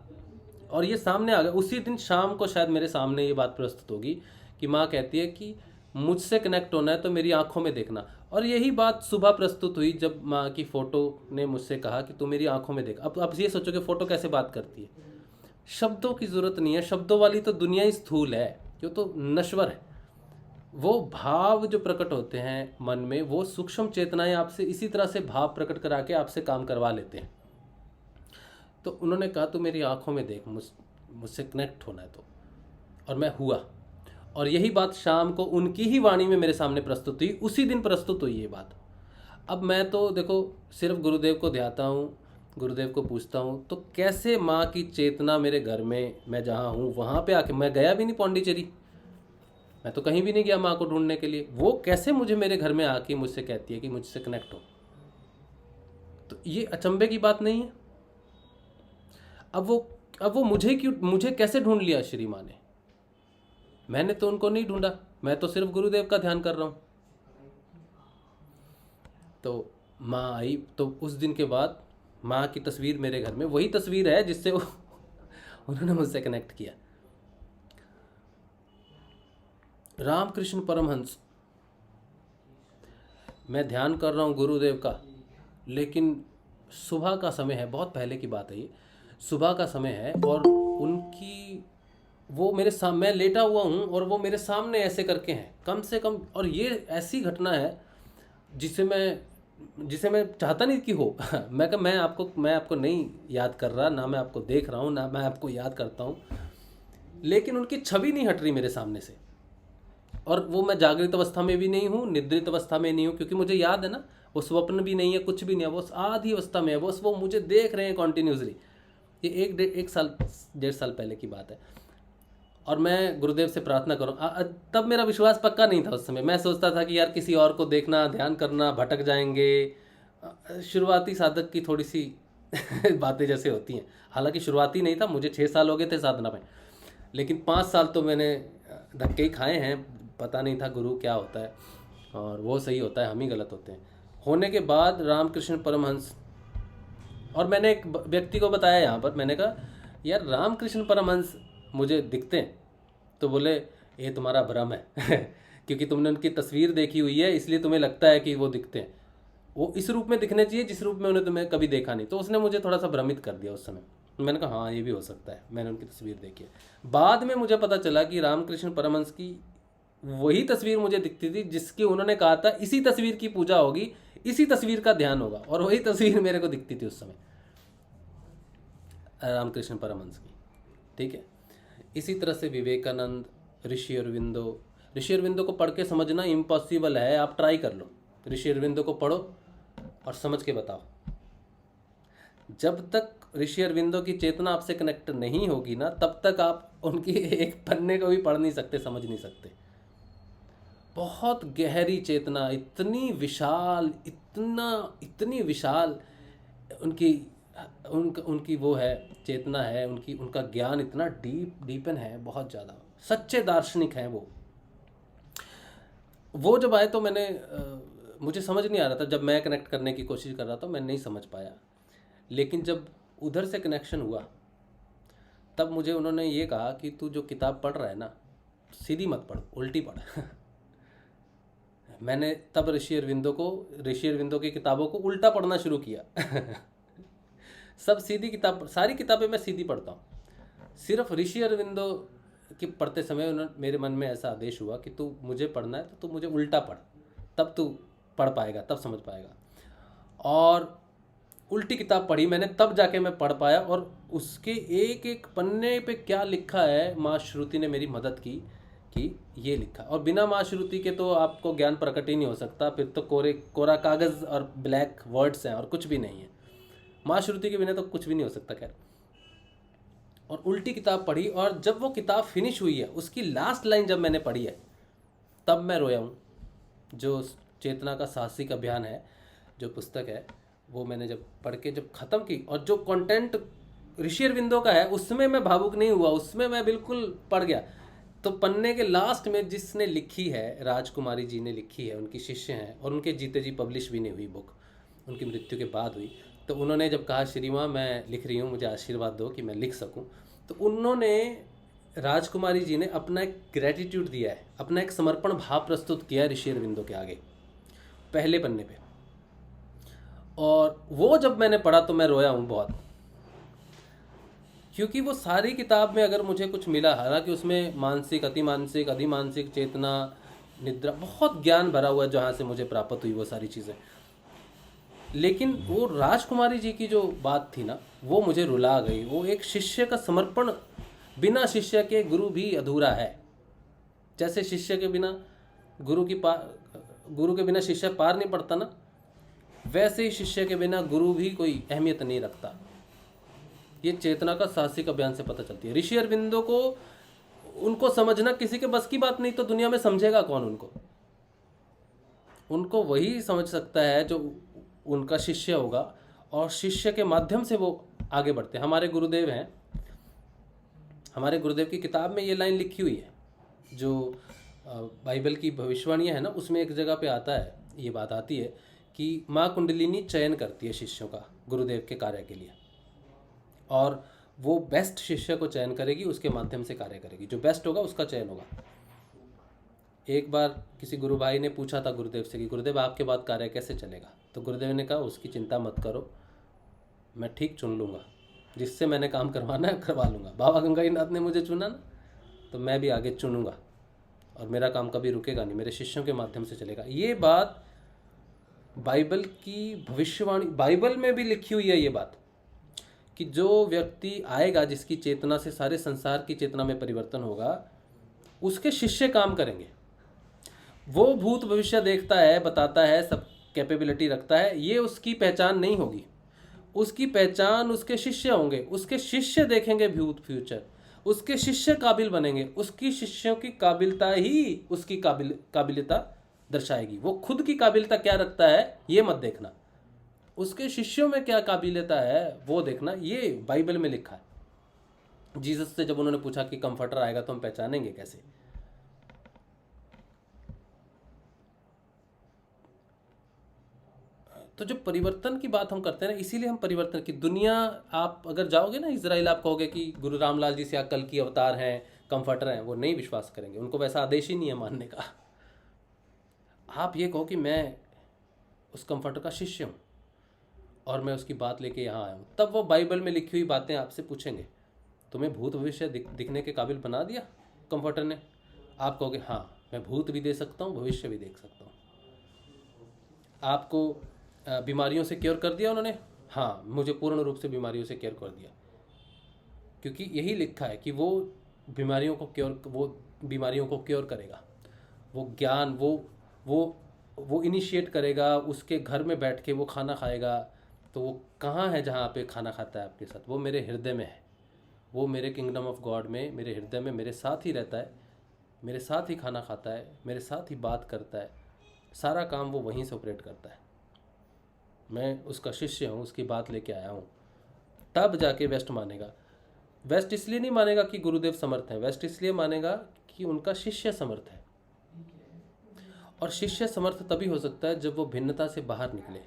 और ये सामने आ गया। उसी दिन शाम को शायद मेरे सामने ये बात प्रस्तुत होगी कि माँ कहती है कि मुझसे कनेक्ट होना है तो मेरी आंखों में देखना। और यही बात सुबह प्रस्तुत हुई जब माँ की फ़ोटो ने मुझसे कहा कि तू मेरी आंखों में देख। अब ये सोचो कि फ़ोटो कैसे बात करती है। शब्दों की ज़रूरत नहीं है, शब्दों वाली तो दुनिया ही स्थूल है, जो तो नश्वर है। वो भाव जो प्रकट होते हैं मन में, वो सूक्ष्म चेतनाएं आपसे इसी तरह से भाव प्रकट करा के आपसे काम करवा लेते हैं। तो उन्होंने कहा तू मेरी आंखों में देख, मुझसे कनेक्ट होना है तो। और मैं हुआ, और यही बात शाम को उनकी ही वाणी में मेरे सामने प्रस्तुत हुई। उसी दिन प्रस्तुत हुई ये बात। अब मैं तो देखो सिर्फ गुरुदेव को ध्याता हूँ, गुरुदेव को पूछता हूँ, तो कैसे माँ की चेतना मेरे घर में, मैं जहाँ हूँ वहाँ पे आके, मैं गया भी नहीं पौंडीचेरी, मैं तो कहीं भी नहीं गया माँ को ढूंढने के लिए, वो कैसे मुझे मेरे घर में आके मुझसे कहती है कि मुझसे कनेक्ट हो। तो ये अचंभे की बात नहीं है। अब वो मुझे कैसे ढूंढ लिया श्री माँ ने? मैंने तो उनको नहीं ढूंढा, मैं तो सिर्फ गुरुदेव का ध्यान कर रहा हूँ। तो माँ आई, तो उस दिन के बाद माँ की तस्वीर मेरे घर में वही तस्वीर है जिससे उन्होंने मुझसे कनेक्ट किया। रामकृष्ण परमहंस, मैं ध्यान कर रहा हूँ गुरुदेव का, लेकिन सुबह का समय है, बहुत पहले की बात है ये, सुबह का समय है, और वो मेरे सामने, मैं लेटा हुआ हूँ और वो मेरे सामने ऐसे करके हैं कम से कम। और ये ऐसी घटना है जिसे मैं चाहता नहीं कि हो। मैं आपको नहीं याद कर रहा, ना मैं आपको देख रहा हूँ, ना मैं आपको याद करता हूँ, लेकिन उनकी छवि नहीं हट रही मेरे सामने से। और वो मैं जागृत अवस्था में भी नहीं हूँ, निद्रित अवस्था में नहीं हूँ, क्योंकि मुझे याद है ना, वो स्वप्न भी नहीं है, कुछ भी नहीं है, वो आधी अवस्था में है, बस वो मुझे देख रहे हैं कॉन्टिन्यूसली। ये एक साल 1.5 साल पहले की बात है। और मैं गुरुदेव से प्रार्थना करूँ, तब मेरा विश्वास पक्का नहीं था उस समय। मैं सोचता था कि यार किसी और को देखना, ध्यान करना, भटक जाएंगे। शुरुआती साधक की थोड़ी सी बातें जैसे होती हैं। हालांकि शुरुआती नहीं था, मुझे 6 साल हो गए थे साधना में, लेकिन 5 साल तो मैंने धक्के ही खाए हैं। पता नहीं था गुरु क्या होता है, और वो सही होता है, हम ही गलत होते हैं। होने के बाद रामकृष्ण परमहंस, और मैंने एक व्यक्ति को बताया यहाँ पर, मैंने कहा यार रामकृष्ण परमहंस मुझे दिखते हैं। तो बोले ये तुम्हारा भ्रम है क्योंकि तुमने उनकी तस्वीर देखी हुई है, इसलिए तुम्हें लगता है कि वो दिखते हैं। वो इस रूप में दिखने चाहिए जिस रूप में उन्हें तुम्हें कभी देखा नहीं। तो उसने मुझे थोड़ा सा भ्रमित कर दिया उस समय। मैंने कहा हाँ ये भी हो सकता है, मैंने उनकी तस्वीर देखी है। बाद में मुझे पता चला कि रामकृष्ण परमहंस की वही तस्वीर मुझे दिखती थी जिसकी उन्होंने कहा था इसी तस्वीर की पूजा होगी, इसी तस्वीर का ध्यान होगा, और वही तस्वीर मेरे को दिखती थी उस समय, रामकृष्ण परमहंस की। ठीक है, इसी तरह से विवेकानंद, ऋषि अरविंदो को पढ़ के समझना इम्पॉसिबल है। आप ट्राई कर लो, ऋषि अरविंदो को पढ़ो और समझ के बताओ। जब तक ऋषि अरविंदो की चेतना आपसे कनेक्ट नहीं होगी ना, तब तक आप उनकी एक पन्ने को भी पढ़ नहीं सकते, समझ नहीं सकते। बहुत गहरी चेतना, इतनी विशाल उनकी वो है, चेतना है उनकी, उनका ज्ञान इतना डीपन है, बहुत ज़्यादा सच्चे दार्शनिक हैं वो जब आए तो मुझे समझ नहीं आ रहा था। जब मैं कनेक्ट करने की कोशिश कर रहा था मैं नहीं समझ पाया, लेकिन जब उधर से कनेक्शन हुआ तब मुझे उन्होंने ये कहा कि तू जो किताब पढ़ रहा है ना, सीधी मत पढ़, उल्टी पढ़। मैंने तब ऋषि अरविंदो की किताबों को उल्टा पढ़ना शुरू किया। सब सीधी किताब, सारी किताबें मैं सीधी पढ़ता हूँ। सिर्फ ऋषि अरविंदो की पढ़ते समय मेरे मन में ऐसा आदेश हुआ कि तू मुझे पढ़ना है तो तू मुझे उल्टा पढ़, तब तू पढ़ पाएगा, तब समझ पाएगा। और उल्टी किताब पढ़ी मैंने, तब जाके मैं पढ़ पाया। और उसके एक एक पन्ने पे क्या लिखा है, माँ श्रुति ने मेरी मदद की कि ये लिखा। और बिना माँ श्रुति के तो आपको ज्ञान प्रकट ही नहीं हो सकता, फिर तो कोरा कागज़ और ब्लैक वर्ड्स हैं और कुछ भी नहीं है। माँ श्रुति के बिना तो कुछ भी नहीं हो सकता। खैर, और उल्टी किताब पढ़ी, और जब वो किताब फिनिश हुई है, उसकी लास्ट लाइन जब मैंने पढ़ी है, तब मैं रोया हूँ। जो चेतना का साहसिक अभियान है, जो पुस्तक है, वो मैंने जब पढ़ के जब ख़त्म की, और जो कंटेंट ऋषि अरविंदो का है उसमें मैं भावुक नहीं हुआ, उसमें मैं बिल्कुल पढ़ गया। तो पन्ने के लास्ट में जिसने लिखी है, राजकुमारी जी ने लिखी है, उनकी शिष्य हैं, और उनके जीते जी पब्लिश भी नहीं हुई बुक, उनकी मृत्यु के बाद हुई। तो उन्होंने जब कहा श्री माँ मैं लिख रही हूँ, मुझे आशीर्वाद दो कि मैं लिख सकूँ, तो उन्होंने, राजकुमारी जी ने अपना एक ग्रेटिट्यूड दिया है, अपना एक समर्पण भाव प्रस्तुत किया है ऋषि अरविंदो के आगे, पहले पन्ने पे। और वो जब मैंने पढ़ा तो मैं रोया हूँ बहुत, क्योंकि वो सारी किताब में अगर मुझे कुछ मिला, हालांकि उसमें मानसिक, अतिमानसिक, अधिमानसिक चेतना, निद्रा, बहुत ज्ञान भरा हुआ है जहाँ से मुझे प्राप्त हुई वो सारी चीज़ें, लेकिन वो राजकुमारी जी की जो बात थी ना, वो मुझे रुला गई। वो एक शिष्य का समर्पण, बिना शिष्य के गुरु भी अधूरा है। जैसे शिष्य के बिना गुरु के बिना शिष्य पार नहीं पड़ता ना, वैसे ही शिष्य के बिना गुरु भी कोई अहमियत नहीं रखता। ये चेतना का साहसिक अभियान से पता चलती है। ऋषि अरविंदो को, उनको समझना किसी के बस की बात नहीं, तो दुनिया में समझेगा कौन उनको? उनको वही समझ सकता है जो उनका शिष्य होगा, और शिष्य के माध्यम से वो आगे बढ़ते हैं। हमारे गुरुदेव हैं, हमारे गुरुदेव की किताब में ये लाइन लिखी हुई है, जो बाइबल की भविष्यवाणियाँ है ना, उसमें एक जगह पे आता है, ये बात आती है कि माँ कुंडलिनी चयन करती है शिष्यों का गुरुदेव के कार्य के लिए, और वो बेस्ट शिष्य को चयन करेगी, उसके माध्यम से कार्य करेगी, जो बेस्ट होगा उसका चयन होगा। एक बार किसी गुरु भाई ने पूछा था गुरुदेव से कि गुरुदेव आपके बाद कार्य कैसे चलेगा? तो गुरुदेव ने कहा उसकी चिंता मत करो, मैं ठीक चुन लूँगा, जिससे मैंने काम करवाना है करवा लूँगा। बाबा गंगाईनाथ ने मुझे चुना ना, तो मैं भी आगे चुनूंगा और मेरा काम कभी रुकेगा नहीं, मेरे शिष्यों के माध्यम से चलेगा। ये बात बाइबल की भविष्यवाणी, बाइबल में भी लिखी हुई है ये बात कि जो व्यक्ति आएगा जिसकी चेतना से सारे संसार की चेतना में परिवर्तन होगा, उसके शिष्य काम करेंगे। वो भूत भविष्य देखता है, बताता है, सब कैपेबिलिटी रखता है, ये उसकी पहचान नहीं होगी। उसकी पहचान उसके शिष्य होंगे, उसके शिष्य देखेंगे भूत फ्यूचर, उसके शिष्य काबिल बनेंगे, उसकी शिष्यों की काबिलता ही उसकी काबिलियता दर्शाएगी। वो खुद की काबिलता क्या रखता है ये मत देखना, उसके शिष्यों में क्या काबिलियता है वो देखना। ये बाइबल में लिखा है। जीसस से जब उन्होंने पूछा कि कंफर्टर आएगा तो हम पहचानेंगे कैसे, तो जो परिवर्तन की बात हम करते हैं ना, इसीलिए हम परिवर्तन की दुनिया, आप अगर जाओगे ना इजराइल, आप कहोगे कि गुरु रामलाल जी से या कल की अवतार हैं, कंफर्टर हैं, वो नहीं विश्वास करेंगे, उनको वैसा आदेश ही नहीं है मानने का। आप ये कहो कि मैं उस कंफर्टर का शिष्य हूँ और मैं उसकी बात लेके यहाँ आया हूँ, तब वो बाइबल में लिखी हुई बातें आपसे पूछेंगे, तुम्हें भूत भविष्य दिखने के काबिल बना दिया कंफर्टर ने? आप कहोगे हाँ, मैं भूत भी दे सकता हूँ, भविष्य भी देख सकता हूँ। आपको बीमारियों से क्योर कर दिया उन्होंने? हाँ, मुझे पूर्ण रूप से बीमारियों से क्योर कर दिया, क्योंकि यही लिखा है कि वो बीमारियों को क्योर करेगा। वो ज्ञान वो इनिशिएट करेगा, उसके घर में बैठ के वो खाना खाएगा। तो वो कहाँ है जहाँ पे खाना खाता है आपके साथ? वो मेरे हृदय में है, वो मेरे किंगडम ऑफ गॉड में, मेरे हृदय में मेरे साथ ही रहता है, मेरे साथ ही खाना खाता है, मेरे साथ ही बात करता है, सारा काम वो वहीं से ऑपरेट करता है। मैं उसका शिष्य हूँ, उसकी बात लेके आया हूँ, तब जाके वेस्ट मानेगा। वेस्ट इसलिए नहीं मानेगा कि गुरुदेव समर्थ हैं, वेस्ट इसलिए मानेगा कि उनका शिष्य समर्थ है। और शिष्य समर्थ तभी हो सकता है जब वो भिन्नता से बाहर निकले,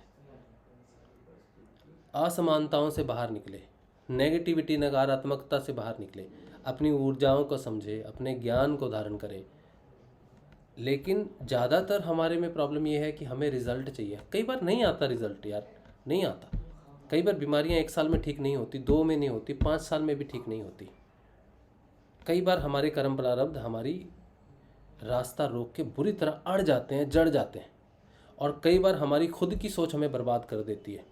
असमानताओं से बाहर निकले, नेगेटिविटी नकारात्मकता से बाहर निकले, अपनी ऊर्जाओं को समझे, अपने ज्ञान को धारण करे। लेकिन ज़्यादातर हमारे में प्रॉब्लम ये है कि हमें रिजल्ट चाहिए। कई बार नहीं आता रिजल्ट यार, नहीं आता। कई बार बीमारियां 1 साल में ठीक नहीं होती, 2 में नहीं होती, 5 साल में भी ठीक नहीं होती। कई बार हमारे कर्म प्रारब्ध हमारी रास्ता रोक के बुरी तरह अड़ जाते हैं, जड़ जाते हैं। और कई बार हमारी खुद की सोच हमें बर्बाद कर देती है।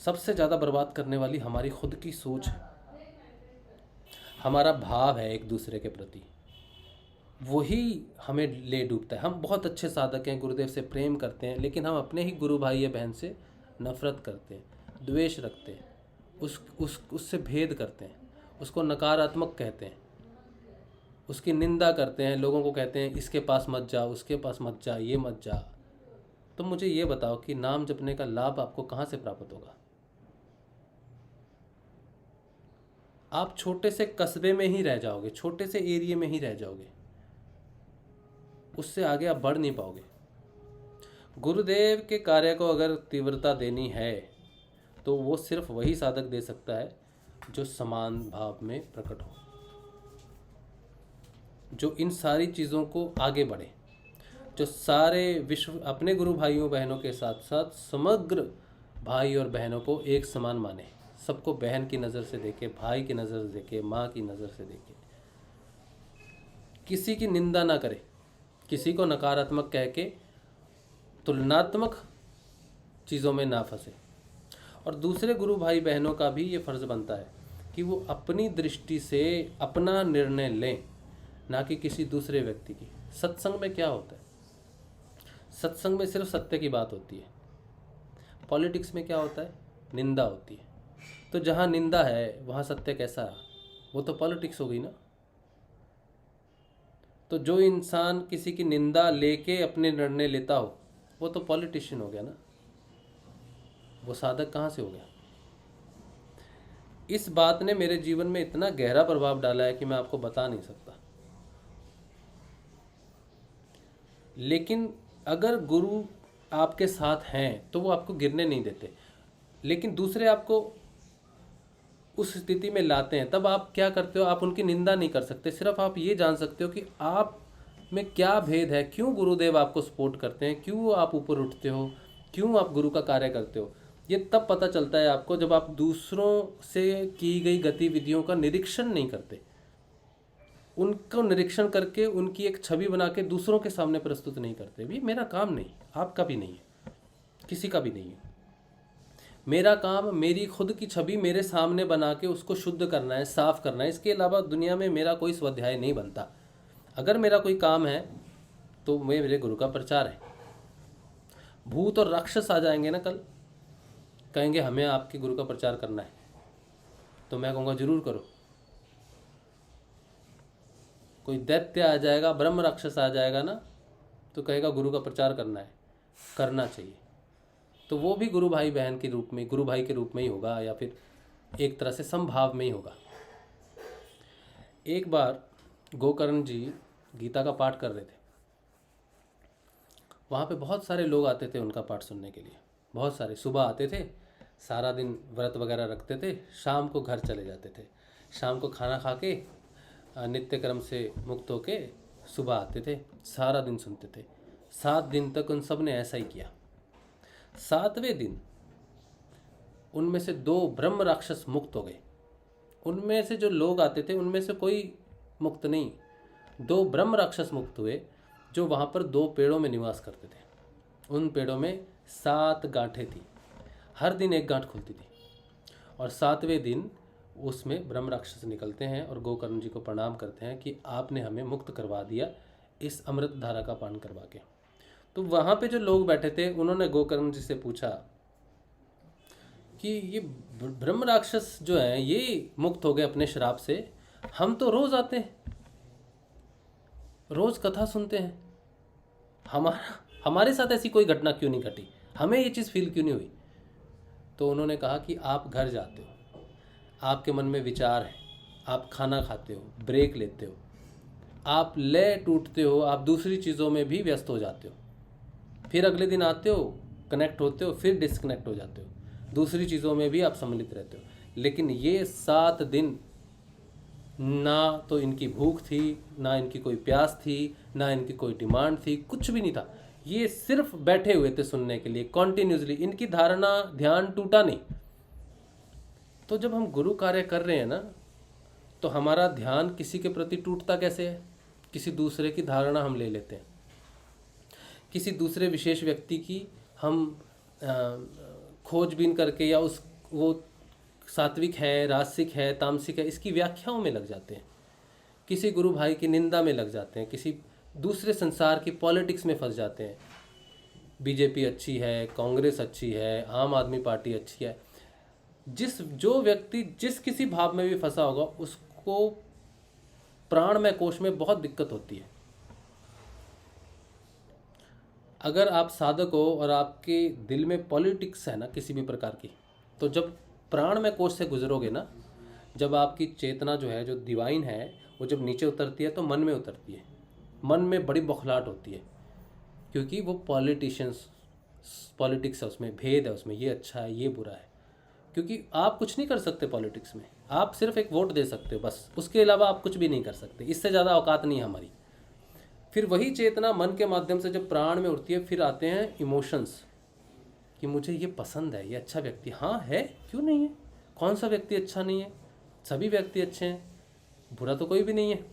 सबसे ज़्यादा बर्बाद करने वाली हमारी खुद की सोच है, हमारा भाव है एक दूसरे के प्रति, वही हमें ले डूबता है। हम बहुत अच्छे साधक हैं, गुरुदेव से प्रेम करते हैं, लेकिन हम अपने ही गुरु भाई या बहन से नफरत करते हैं, द्वेष रखते हैं, उससे भेद करते हैं, उसको नकारात्मक कहते हैं, उसकी निंदा करते हैं, लोगों को कहते हैं इसके पास मत जा, उसके पास मत जा, ये मत जा। तो मुझे ये बताओ कि नाम जपने का लाभ आपको कहाँ से प्राप्त होगा? आप छोटे से कस्बे में ही रह जाओगे, छोटे से एरिया में ही रह जाओगे, उससे आगे आप बढ़ नहीं पाओगे। गुरुदेव के कार्य को अगर तीव्रता देनी है तो वो सिर्फ वही साधक दे सकता है जो समान भाव में प्रकट हो, जो इन सारी चीज़ों को आगे बढ़े, जो सारे विश्व अपने गुरु भाइयों बहनों के साथ साथ समग्र भाई और बहनों को एक समान माने, सबको बहन की नज़र से देखे, भाई की नज़र से देखे, माँ की नज़र से देखे, किसी की निंदा ना करे, किसी को नकारात्मक कह के तुलनात्मक चीज़ों में ना फंसे। और दूसरे गुरु भाई बहनों का भी ये फ़र्ज़ बनता है कि वो अपनी दृष्टि से अपना निर्णय लें, ना कि किसी दूसरे व्यक्ति की। सत्संग में क्या होता है? सत्संग में सिर्फ सत्य की बात होती है। पॉलिटिक्स में क्या होता है? निंदा होती है। तो जहाँ निंदा है वहाँ सत्य कैसा है? वो तो पॉलिटिक्स हो गई ना। तो जो इंसान किसी की निंदा लेके अपने निर्णय लेता हो वो तो पॉलिटिशियन हो गया ना, वो साधक कहाँ से हो गया? इस बात ने मेरे जीवन में इतना गहरा प्रभाव डाला है कि मैं आपको बता नहीं सकता। लेकिन अगर गुरु आपके साथ हैं तो वो आपको गिरने नहीं देते, लेकिन दूसरे आपको उस स्थिति में लाते हैं, तब आप क्या करते हो? आप उनकी निंदा नहीं कर सकते, सिर्फ आप ये जान सकते हो कि आप में क्या भेद है, क्यों गुरुदेव आपको सपोर्ट करते हैं, क्यों आप ऊपर उठते हो, क्यों आप गुरु का कार्य करते हो। ये तब पता चलता है आपको जब आप दूसरों से की गई गतिविधियों का निरीक्षण नहीं करते, उनको निरीक्षण करके उनकी एक छवि बना के दूसरों के सामने प्रस्तुत नहीं करते। भी मेरा काम नहीं, आपका भी नहीं है, किसी का भी नहीं है। मेरा काम मेरी खुद की छवि मेरे सामने बना के उसको शुद्ध करना है, साफ करना है। इसके अलावा दुनिया में मेरा कोई स्वाध्याय नहीं बनता। अगर मेरा कोई काम है तो मेरे गुरु का प्रचार है। भूत और राक्षस आ जाएंगे ना कल, कहेंगे हमें आपके गुरु का प्रचार करना है, तो मैं कहूँगा जरूर करो। कोई दैत्य आ जाएगा, ब्रह्म राक्षस आ जाएगा ना, तो कहेगा गुरु का प्रचार करना है, करना चाहिए। तो वो भी गुरु भाई बहन के रूप में, गुरु भाई के रूप में ही होगा, या फिर एक तरह से समभाव में ही होगा। एक बार गोकर्ण जी गीता का पाठ कर रहे थे। वहाँ पे बहुत सारे लोग आते थे उनका पाठ सुनने के लिए। बहुत सारे सुबह आते थे, सारा दिन व्रत वगैरह रखते थे, शाम को घर चले जाते थे। शाम को खाना खा के नित्य कर्म से मुक्त होके सुबह आते थे, सारा दिन सुनते थे। 7 दिन तक उन सब ने ऐसा ही किया। 7वें दिन उनमें से 2 ब्रह्म राक्षस मुक्त हो गए। उनमें से जो लोग आते थे उनमें से कोई मुक्त नहीं, 2 ब्रह्म राक्षस मुक्त हुए जो वहाँ पर 2 पेड़ों में निवास करते थे। उन पेड़ों में 7 गांठें थी, हर दिन एक गांठ खुलती थी। और 7वें दिन उसमें ब्रह्म राक्षस निकलते हैं और गोकर्ण जी को प्रणाम करते हैं कि आपने हमें मुक्त करवा दिया इस अमृत धारा का पान करवा के। तो वहाँ पे जो लोग बैठे थे उन्होंने गोकर्ण जी से पूछा कि ये ब्रह्म राक्षस जो हैं ये मुक्त हो गए अपने श्राप से, हम तो रोज़ आते हैं, रोज़ कथा सुनते हैं, हमारे साथ ऐसी कोई घटना क्यों नहीं घटी, हमें ये चीज़ फील क्यों नहीं हुई। तो उन्होंने कहा कि आप घर जाते हो, आपके मन में विचार है, आप खाना खाते हो, ब्रेक लेते हो, आप लय टूटते हो, आप दूसरी चीज़ों में भी व्यस्त हो जाते हो, फिर अगले दिन आते हो, कनेक्ट होते हो, फिर डिस्कनेक्ट हो जाते हो, दूसरी चीज़ों में भी आप सम्मिलित रहते हो। लेकिन ये 7 दिन ना तो इनकी भूख थी, ना इनकी कोई प्यास थी, ना इनकी कोई डिमांड थी, कुछ भी नहीं था। ये सिर्फ बैठे हुए थे सुनने के लिए कॉन्टिन्यूसली। इनकी धारणा ध्यान टूटा नहीं। तो जब हम गुरु कार्य कर रहे हैं ना, तो हमारा ध्यान किसी के प्रति टूटता कैसे है? किसी दूसरे की धारणा हम ले लेते हैं, किसी दूसरे विशेष व्यक्ति की हम खोजबीन करके, या वो सात्विक है, रासिक है, तामसिक है, इसकी व्याख्याओं में लग जाते हैं, किसी गुरु भाई की निंदा में लग जाते हैं, किसी दूसरे संसार की पॉलिटिक्स में फंस जाते हैं। बीजेपी अच्छी है, कांग्रेस अच्छी है, आम आदमी पार्टी अच्छी है। जो व्यक्ति जिस किसी भाव में भी फंसा होगा उसको प्राणमय कोश में बहुत दिक्कत होती है। अगर आप साधक हो और आपके दिल में पॉलिटिक्स है ना किसी भी प्रकार की, तो जब प्राणमय कोश से गुजरोगे ना, जब आपकी चेतना जो है, जो डिवाइन है, वो जब नीचे उतरती है तो मन में उतरती है। मन में बड़ी बौखलाहट होती है, क्योंकि वो पॉलिटिक्स है, उसमें भेद है, उसमें ये अच्छा है, ये बुरा है। क्योंकि आप कुछ नहीं कर सकते पॉलिटिक्स में, आप सिर्फ एक वोट दे सकते हो बस, उसके अलावा आप कुछ भी नहीं कर सकते। इससे ज़्यादा औकात नहीं है हमारी। फिर वही चेतना मन के माध्यम से जब प्राण में उठती है, फिर आते हैं इमोशंस कि मुझे ये पसंद है, ये अच्छा व्यक्ति, हाँ है, क्यों नहीं है, कौन सा व्यक्ति अच्छा नहीं है, सभी व्यक्ति अच्छे हैं, बुरा तो कोई भी नहीं है।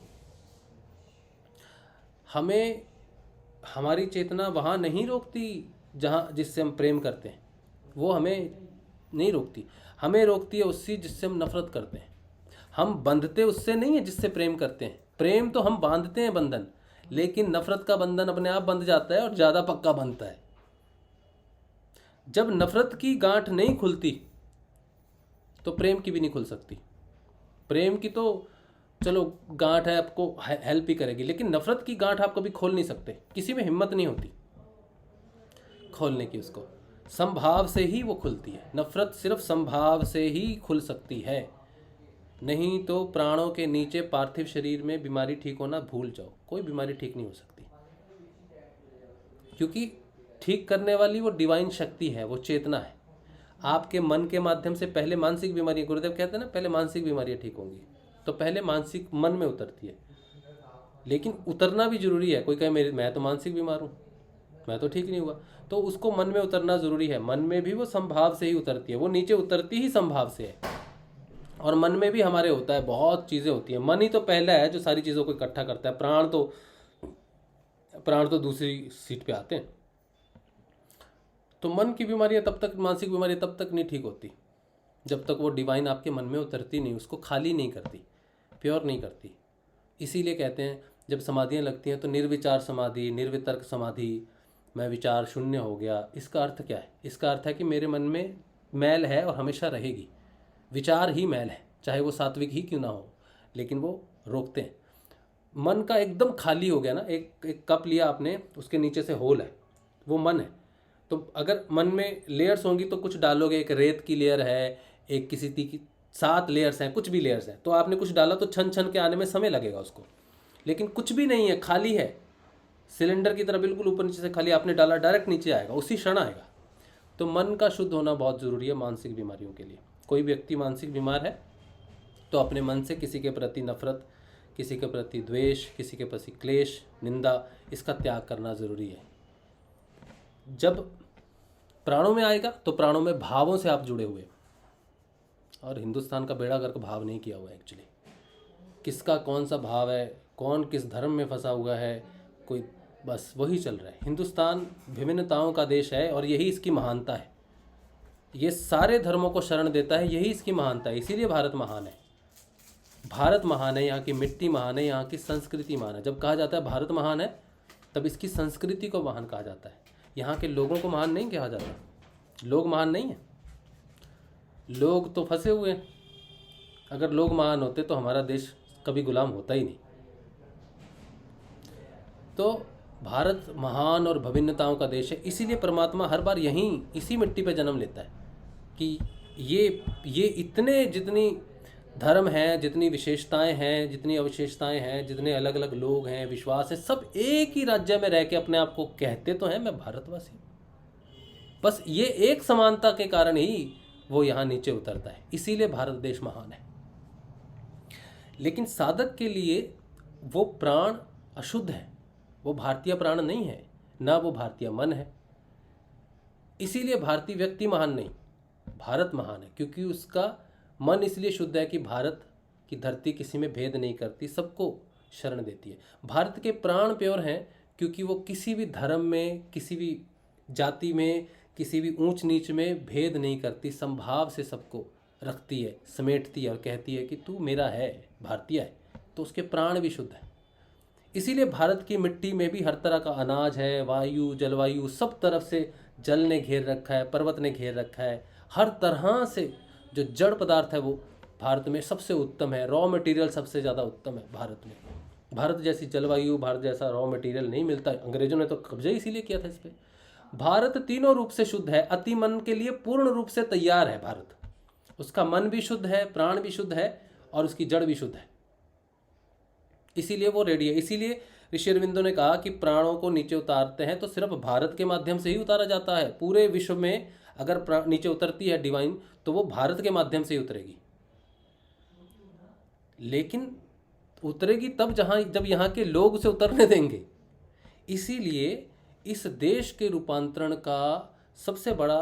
हमें हमारी चेतना वहाँ नहीं रोकती जहाँ जिससे हम प्रेम करते हैं, वो हमें नहीं रोकती। हमें रोकती है उससे जिससे हम नफरत करते हैं। हम बंधते उससे नहीं है जिससे प्रेम करते हैं। प्रेम तो हम बांधते हैं बंधन, लेकिन नफरत का बंधन अपने आप बंध जाता है और ज़्यादा पक्का बंधता है। जब नफरत की गांठ नहीं खुलती तो प्रेम की भी नहीं खुल सकती। प्रेम की तो चलो गांठ है, आपको हेल्प ही करेगी, लेकिन नफरत की गांठ आप कभी खोल नहीं सकते। किसी में हिम्मत नहीं होती खोलने की, उसको संभाव से ही वो खुलती है। नफरत सिर्फ संभाव से ही खुल सकती है, नहीं तो प्राणों के नीचे पार्थिव शरीर में बीमारी ठीक होना भूल जाओ, कोई बीमारी ठीक नहीं हो सकती। क्योंकि ठीक करने वाली वो डिवाइन शक्ति है, वो चेतना है। आपके मन के माध्यम से पहले मानसिक बीमारियां, गुरुदेव कहते हैं ना, पहले मानसिक बीमारियां ठीक होंगी, तो पहले मानसिक मन में उतरती है। लेकिन उतरना भी जरूरी है। कोई कहे मैं तो मानसिक बीमार हूँ, मैं तो ठीक नहीं हुआ, तो उसको मन में उतरना जरूरी है। मन में भी वो संभाव से ही उतरती है, वो नीचे उतरती ही संभाव से है। और मन में भी हमारे होता है, बहुत चीज़ें होती हैं। मन ही तो पहला है जो सारी चीज़ों को इकट्ठा करता है। प्राण तो दूसरी सीट पे आते हैं। तो मन की बीमारियां तब तक, मानसिक बीमारियां तब तक नहीं ठीक होती जब तक वो डिवाइन आपके मन में उतरती नहीं, उसको खाली नहीं करती, प्योर नहीं करती। इसीलिए कहते हैं जब समाधियाँ लगती हैं तो निर्विचार समाधि, निर्वितर्क समाधि, मैं विचार शून्य हो गया। इसका अर्थ क्या है? इसका अर्थ है कि मेरे मन में मैल है और हमेशा रहेगी। विचार ही मैल है, चाहे वो सात्विक ही क्यों ना हो, लेकिन वो रोकते हैं। मन का एकदम खाली हो गया ना, एक कप लिया आपने, उसके नीचे से होल है, वो मन है। तो अगर मन में लेयर्स होंगी तो कुछ डालोगे, एक रेत की लेयर है, एक किसी की 7 लेयर्स हैं, कुछ भी लेयर्स हैं, तो आपने कुछ डाला तो छन छन के आने में समय लगेगा उसको। लेकिन कुछ भी नहीं है, खाली है, सिलेंडर की तरह बिल्कुल ऊपर नीचे से खाली, आपने डाला डायरेक्ट नीचे आएगा, उसी क्षण आएगा। तो मन का शुद्ध होना बहुत ज़रूरी है मानसिक बीमारियों के लिए। कोई व्यक्ति मानसिक बीमार है तो अपने मन से किसी के प्रति नफरत, किसी के प्रति द्वेष, किसी के प्रति क्लेश, निंदा, इसका त्याग करना ज़रूरी है। जब प्राणों में आएगा तो प्राणों में भावों से आप जुड़े हुए, और हिंदुस्तान का बेड़ा गर्क भाव नहीं किया हुआ है एक्चुअली। किसका कौन सा भाव है, कौन किस धर्म में फंसा हुआ है, कोई बस वही चल रहा है। हिंदुस्तान विभिन्नताओं का देश है और यही इसकी महानता है। ये सारे धर्मों को शरण देता है, यही इसकी महानता है। इसीलिए भारत महान है। भारत महान है, यहाँ की मिट्टी महान है, यहाँ की संस्कृति महान है। जब कहा जाता है भारत महान है तब इसकी संस्कृति को महान कहा जाता है। यहाँ के लोगों को महान नहीं कहा जाता। लोग महान नहीं है, लोग तो फंसे हुए हैं। अगर लोग महान होते तो हमारा देश कभी गुलाम होता ही नहीं। तो भारत महान और विभिन्नताओं का देश है। इसीलिए परमात्मा हर बार यहीं इसी मिट्टी पे जन्म लेता है कि ये इतने, जितनी धर्म हैं, जितनी विशेषताएं हैं, जितनी अविशेषताएं हैं, जितने अलग अलग लोग हैं, विश्वास है, सब एक ही राज्य में रह के अपने आप को कहते तो हैं मैं भारतवासी। बस ये एक समानता के कारण ही वो यहाँ नीचे उतरता है। इसीलिए भारत देश महान है। लेकिन साधक के लिए वो प्राण अशुद्ध है, वो भारतीय प्राण नहीं है, ना वो भारतीय मन है। इसीलिए भारतीय व्यक्ति महान नहीं, भारत महान है, क्योंकि उसका मन इसलिए शुद्ध है कि भारत की धरती किसी में भेद नहीं करती, सबको शरण देती है। भारत के प्राण प्योर हैं क्योंकि वो किसी भी धर्म में, किसी भी जाति में, किसी भी ऊंच नीच में भेद नहीं करती, समभाव से सबको रखती है, समेटती है और कहती है कि तू मेरा है, भारतीय है। तो उसके प्राण भी शुद्ध है। इसीलिए भारत की मिट्टी में भी हर तरह का अनाज है, वायु, जलवायु, सब तरफ से जल ने घेर रखा है, पर्वत ने घेर रखा है। हर तरह से जो जड़ पदार्थ है वो भारत में सबसे उत्तम है। रॉ मटेरियल सबसे ज़्यादा उत्तम है भारत में। भारत जैसी जलवायु, भारत जैसा रॉ मटेरियल नहीं मिलता। अंग्रेजों ने तो कब्जा इसीलिए किया था इस पर। भारत तीनों रूप से शुद्ध है, अति मन के लिए पूर्ण रूप से तैयार है भारत। उसका मन भी शुद्ध है, प्राण भी शुद्ध है और उसकी जड़ भी शुद्ध है। इसीलिए वो रेडी है। इसीलिए ऋषि अरविंदो ने कहा कि प्राणों को नीचे उतारते हैं तो सिर्फ भारत के माध्यम से ही उतारा जाता है। पूरे विश्व में अगर नीचे उतरती है डिवाइन तो वो भारत के माध्यम से ही उतरेगी। लेकिन उतरेगी तब जब यहाँ के लोग उसे उतरने देंगे। इसीलिए इस देश के रूपांतरण का सबसे बड़ा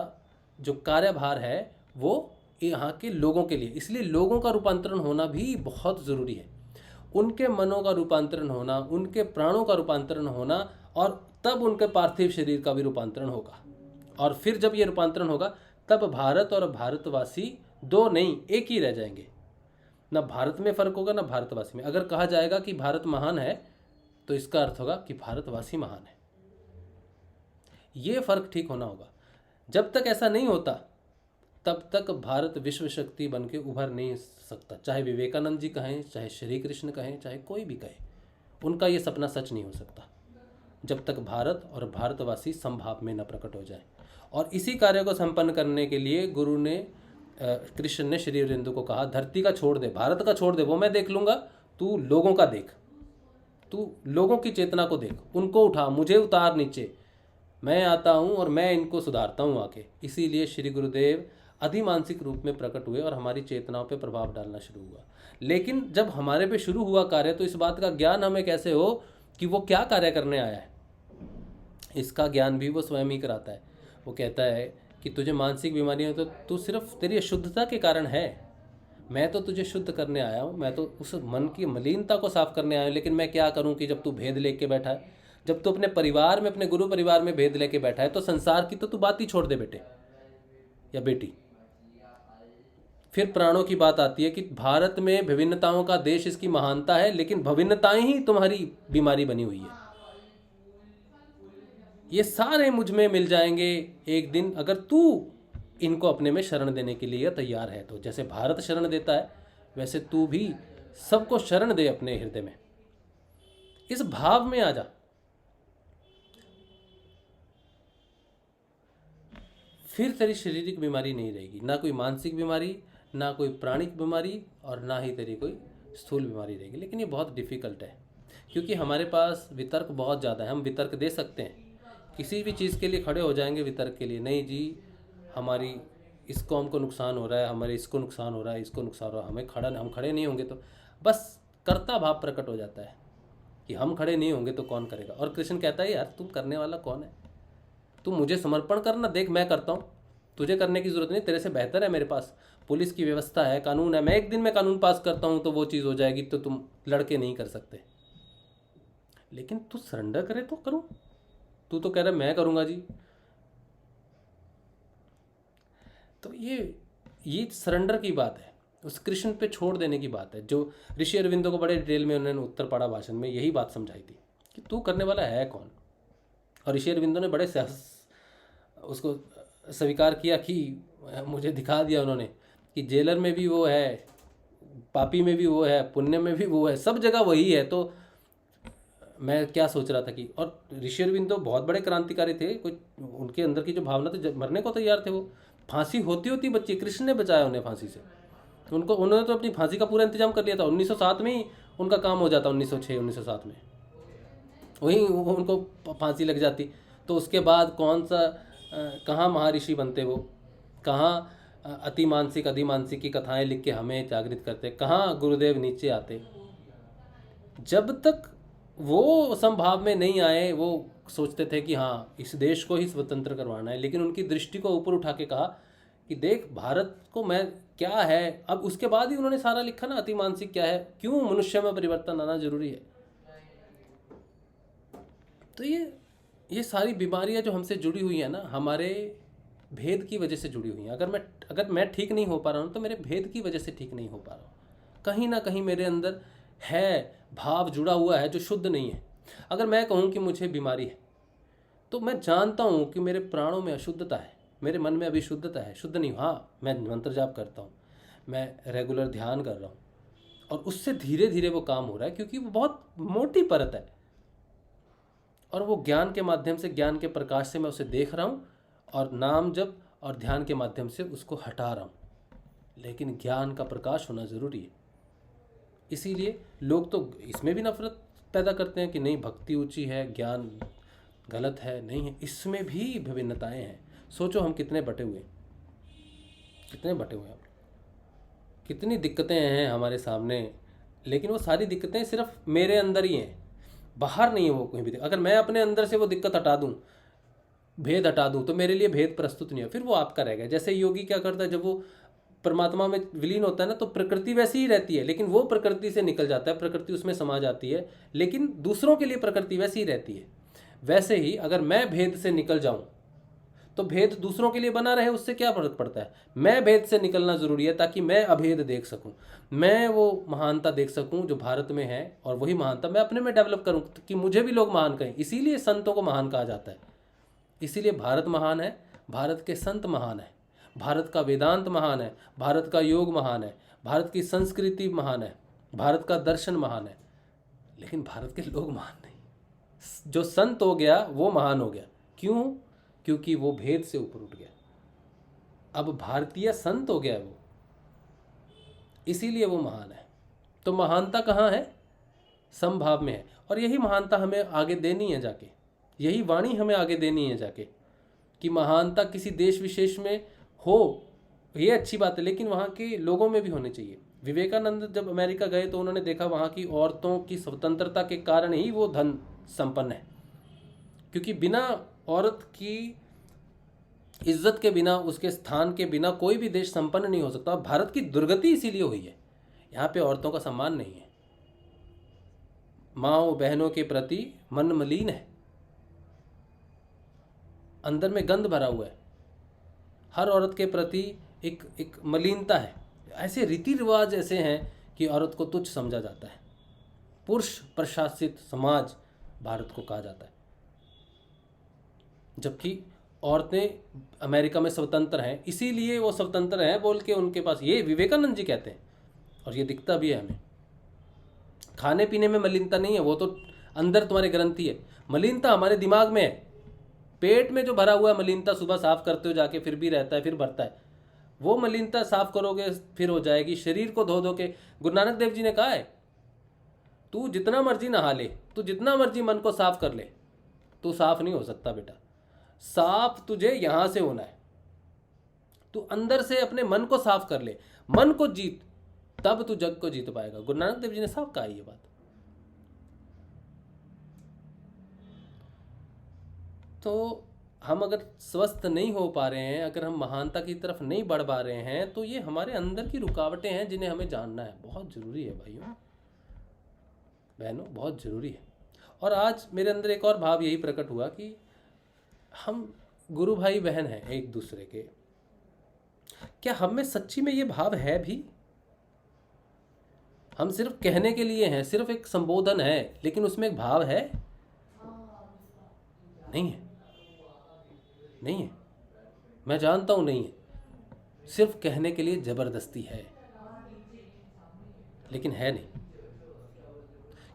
जो कार्यभार है वो यहाँ के लोगों के लिए। इसलिए लोगों का रूपांतरण होना भी बहुत ज़रूरी है। उनके मनों का रूपांतरण होना, उनके प्राणों का रूपांतरण होना, और तब उनके पार्थिव शरीर का भी रूपांतरण होगा। और फिर जब ये रूपांतरण होगा तब भारत और भारतवासी दो नहीं, एक ही रह जाएंगे। ना भारत में फ़र्क होगा ना भारतवासी में। अगर कहा जाएगा कि भारत महान है तो इसका अर्थ होगा कि भारतवासी महान है। ये फ़र्क ठीक होना होगा। जब तक ऐसा नहीं होता तब तक भारत विश्व शक्ति बन के उभर नहीं सकता। चाहे विवेकानंद जी कहें, चाहे श्री कृष्ण कहें, चाहे कोई भी कहे, उनका ये सपना सच नहीं हो सकता जब तक भारत और भारतवासी समभाव में न प्रकट हो जाए। और इसी कार्य को संपन्न करने के लिए गुरु ने, कृष्ण ने श्री अरविंदो को कहा, धरती का छोड़ दे, भारत का छोड़ दे, वो मैं देख लूँगा, तू लोगों का देख, तू लोगों की चेतना को देख, उनको उठा, मुझे उतार नीचे, मैं आता हूँ और मैं इनको सुधारता हूँ आके। इसीलिए श्री गुरुदेव अधिमानसिक रूप में प्रकट हुए और हमारी चेतनाओं पे प्रभाव डालना शुरू हुआ। लेकिन जब हमारे पे शुरू हुआ कार्य तो इस बात का ज्ञान हमें कैसे हो कि वो क्या कार्य करने आया है, इसका ज्ञान भी वो स्वयं ही कराता है। वो कहता है कि तुझे मानसिक बीमारियां तो तू सिर्फ तेरी अशुद्धता के कारण है, मैं तो तुझे शुद्ध करने आया हूँ, मैं तो उस मन की मलिनता को साफ करने आया हूँ, लेकिन मैं क्या करूँ कि जब तू भेद लेके बैठा है, जब तू अपने परिवार में, अपने गुरु परिवार में भेद लेके बैठा है, तो संसार की तो तू बात ही छोड़ दे बेटे या बेटी। फिर प्राणों की बात आती है कि भारत में विभिन्नताओं का देश, इसकी महानता है, लेकिन विभिन्नताएं ही तुम्हारी बीमारी बनी हुई है। ये सारे मुझ में मिल जाएंगे एक दिन, अगर तू इनको अपने में शरण देने के लिए तैयार है। तो जैसे भारत शरण देता है, वैसे तू भी सबको शरण दे अपने हृदय में, इस भाव में आ जा। फिर तेरी शारीरिक बीमारी नहीं रहेगी, ना कोई मानसिक बीमारी, ना कोई प्राणिक बीमारी, और ना ही तेरी कोई स्थूल बीमारी रहेगी। लेकिन ये बहुत डिफ़िकल्ट है, क्योंकि हमारे पास वितर्क बहुत ज़्यादा है। हम वितर्क दे सकते हैं, किसी भी चीज़ के लिए खड़े हो जाएंगे वितर्क के लिए, नहीं जी हमारी इस कौम को नुकसान हो रहा है, हमारे इसको नुकसान हो रहा है, इसको नुकसान हो रहा है, हम खड़े नहीं होंगे तो बस कर्ता भाव प्रकट हो जाता है कि हम खड़े नहीं होंगे तो कौन करेगा। और कृष्ण कहता है यार तुम करने वाला कौन है, तुम मुझे समर्पण करना, देख मैं करता हूँ, तुझे करने की ज़रूरत नहीं, तेरे से बेहतर है मेरे पास पुलिस की व्यवस्था है, कानून है, मैं एक दिन में कानून पास करता हूँ तो वो चीज़ हो जाएगी, तो तुम लड़के नहीं कर सकते। लेकिन तू सरेंडर करे तो करूँ, तू तो कह रहा मैं करूँगा जी। तो ये सरेंडर की बात है, उस कृष्ण पे छोड़ देने की बात है, जो ऋषि अरविंदो को बड़े डिटेल में उन्होंने उत्तरपाड़ा भाषण में यही बात समझाई थी कि तू करने वाला है कौन। और ऋषि अरविंदो ने बड़े सहस उसको स्वीकार किया कि मुझे दिखा दिया उन्होंने कि जेलर में भी वो है, पापी में भी वो है, पुण्य में भी वो है, सब जगह वही है। तो मैं क्या सोच रहा था कि, और ऋषि अरविंदो बहुत बड़े क्रांतिकारी थे, कुछ उनके अंदर की जो भावना थी, मरने को तैयार थे वो, फांसी होती होती बच्ची, कृष्ण ने बचाया उन्हें फांसी से। उन्होंने तो अपनी फांसी का पूरा इंतजाम कर लिया था, 1907 में ही उनका काम हो जाता, 1906-1907 में वहीं उनको फांसी लग जाती। तो उसके बाद कौन सा कहाँ महर्षि बनते वो, कहाँ अति मानसिक अधिमानसिक की कथाएं लिख के हमें जागृत करते, कहाँ गुरुदेव नीचे आते। जब तक वो संभाव में नहीं आए, वो सोचते थे कि हाँ इस देश को ही स्वतंत्र करवाना है, लेकिन उनकी दृष्टि को ऊपर उठा के कहा कि देख भारत को मैं क्या है। अब उसके बाद ही उन्होंने सारा लिखा ना, अति मानसिक क्या है, क्यों मनुष्य में परिवर्तन आना जरूरी है। तो ये सारी बीमारियां जो हमसे जुड़ी हुई है ना, हमारे भेद की वजह से जुड़ी हुई हैं। अगर मैं ठीक नहीं हो पा रहा हूँ तो मेरे भेद की वजह से ठीक नहीं हो पा रहा हूँ। कहीं ना कहीं मेरे अंदर है भाव जुड़ा हुआ है जो शुद्ध नहीं है। अगर मैं कहूँ कि मुझे बीमारी है, तो मैं जानता हूँ कि मेरे प्राणों में अशुद्धता है, मेरे मन में अभिशुद्धता है, शुद्ध नहीं हूँ। हाँ मैं मंत्र जाप करता हूँ, मैं रेगुलर ध्यान कर रहा हूँ, और उससे धीरे धीरे वो काम हो रहा है, क्योंकि वो बहुत मोटी परत है, और वो ज्ञान के माध्यम से, ज्ञान के प्रकाश से मैं उसे देख रहा हूँ, और नाम जप और ध्यान के माध्यम से उसको हटा रहा हूँ। लेकिन ज्ञान का प्रकाश होना ज़रूरी है। इसीलिए लोग तो इसमें भी नफरत पैदा करते हैं कि नहीं भक्ति ऊंची है, ज्ञान गलत है, नहीं है। इसमें भी विभिन्नताएं हैं। सोचो हम कितने बटे हुए हैं, कितनी दिक्कतें हैं हमारे सामने, लेकिन वो सारी दिक्कतें सिर्फ मेरे अंदर ही हैं, बाहर नहीं है वो कहीं भी। अगर मैं अपने अंदर से वो दिक्कत हटा दूं, भेद हटा दूं, तो मेरे लिए भेद प्रस्तुत नहीं है, फिर वो आपका रहेगा। जैसे योगी क्या करता है, जब वो परमात्मा में विलीन होता है ना, तो प्रकृति वैसी ही रहती है, लेकिन वो प्रकृति से निकल जाता है, प्रकृति उसमें समा जाती है, लेकिन दूसरों के लिए प्रकृति वैसी ही रहती है। वैसे ही अगर मैं भेद से निकल जाऊं तो भेद दूसरों के लिए बना रहे, उससे क्या फर्क पड़ता है। मैं भेद से निकलना जरूरी है ताकि मैं अभेद देख सकूं, मैं वो महानता देख सकूं जो भारत में है, और वही महानता मैं अपने में डेवलप करूं कि मुझे भी लोग महान कहें। इसीलिए संतों को महान कहा जाता है, इसीलिए भारत महान है, भारत के संत महान है, भारत का वेदांत महान है, भारत का योग महान है, भारत की संस्कृति महान है, भारत का दर्शन महान है, लेकिन भारत के लोग महान नहीं। जो संत हो गया वो महान हो गया। क्यों? क्योंकि वो भेद से ऊपर उठ गया, अब भारतीय संत हो गया वो, इसीलिए वो महान है। तो महानता कहाँ है? समभाव में है। और यही महानता हमें आगे देनी है जाके, यही वाणी हमें आगे देनी है जाके, कि महानता किसी देश विशेष में हो, ये अच्छी बात है, लेकिन वहाँ के लोगों में भी होनी चाहिए। विवेकानंद जब अमेरिका गए तो उन्होंने देखा वहाँ की औरतों की स्वतंत्रता के कारण ही वो धन संपन्न है, क्योंकि बिना औरत की इज्जत के बिना, उसके स्थान के बिना कोई भी देश संपन्न नहीं हो सकता। और भारत की दुर्गति इसीलिए हुई है, यहाँ पे औरतों का सम्मान नहीं है, माँओं बहनों के प्रति मन मलिन है, अंदर में गंध भरा हुआ है, हर औरत के प्रति एक मलिनता है। ऐसे रीति रिवाज ऐसे हैं कि औरत को तुच्छ समझा जाता है। पुरुष प्रशासित समाज भारत को कहा जाता है, जबकि औरतें अमेरिका में स्वतंत्र हैं, इसीलिए वो स्वतंत्र हैं बोल के उनके पास, ये विवेकानंद जी कहते हैं और ये दिखता भी है हमें। खाने पीने में मलिनता नहीं है, वो तो अंदर तुम्हारे ग्रंथि है। मलिनता हमारे दिमाग में है, पेट में जो भरा हुआ मलिनता सुबह साफ करते हो जाके फिर भी रहता है, फिर भरता है, वो मलिनता साफ करोगे फिर हो जाएगी। शरीर को धो धो के, गुरु नानक देव जी ने कहा है, तू जितना मर्जी नहा ले, तू जितना मर्जी मन को साफ कर ले, तू साफ नहीं हो सकता बेटा। साफ तुझे यहां से होना है, तू अंदर से अपने मन को साफ कर ले, मन को जीत, तब तू जग को जीत पाएगा। गुरु नानक देव जी ने साफ कहा ये बात। तो हम अगर स्वस्थ नहीं हो पा रहे हैं, अगर हम महानता की तरफ नहीं बढ़ पा रहे हैं, तो ये हमारे अंदर की रुकावटें हैं जिन्हें हमें जानना है। बहुत ज़रूरी है भाइयों बहनों, बहुत ज़रूरी है। और आज मेरे अंदर एक और भाव यही प्रकट हुआ कि हम गुरु भाई बहन हैं एक दूसरे के, क्या हम में सच्ची में ये भाव है भी? हम सिर्फ कहने के लिए हैं, सिर्फ एक संबोधन है, लेकिन उसमें एक भाव है? नहीं है, नहीं है, मैं जानता हूं नहीं है। सिर्फ कहने के लिए जबरदस्ती है, लेकिन है नहीं।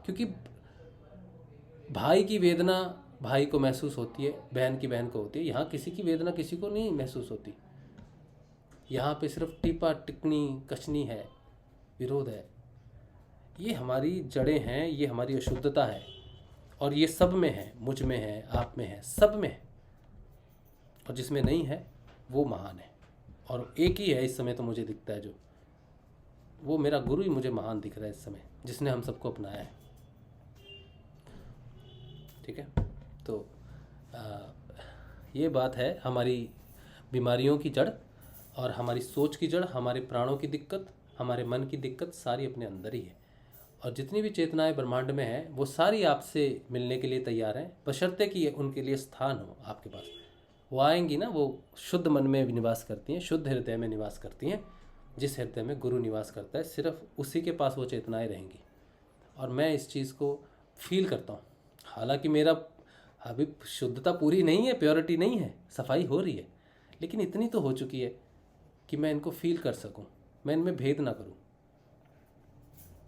क्योंकि भाई की वेदना भाई को महसूस होती है, बहन की बहन को होती है। यहाँ किसी की वेदना किसी को नहीं महसूस होती। यहाँ पे सिर्फ टिपा टिकनी कशनी है, विरोध है। ये हमारी जड़ें हैं, ये हमारी अशुद्धता है, और ये सब में है, मुझ में है, आप में है, सब में है। और जिसमें नहीं है वो महान है। और एक ही है इस समय तो मुझे दिखता है, जो वो मेरा गुरु ही मुझे महान दिख रहा है इस समय, जिसने हम सबको अपनाया है। ठीक है, तो ये बात है हमारी बीमारियों की जड़, और हमारी सोच की जड़, हमारे प्राणों की दिक्कत, हमारे मन की दिक्कत सारी अपने अंदर ही है। और जितनी भी चेतनाएं ब्रह्मांड में हैं वो सारी आपसे मिलने के लिए तैयार हैं, बशर्ते कि उनके लिए स्थान हो आपके पास। वो आएंगी ना, वो शुद्ध मन में निवास करती हैं, शुद्ध हृदय में निवास करती हैं। जिस हृदय में गुरु निवास करता है, सिर्फ उसी के पास वो चेतनाएं रहेंगी। और मैं इस चीज़ को फील करता हूँ। हालांकि मेरा अभी शुद्धता पूरी नहीं है, प्योरिटी नहीं है, सफाई हो रही है, लेकिन इतनी तो हो चुकी है कि मैं इनको फील कर सकूं, मैं इनमें भेद ना करूं।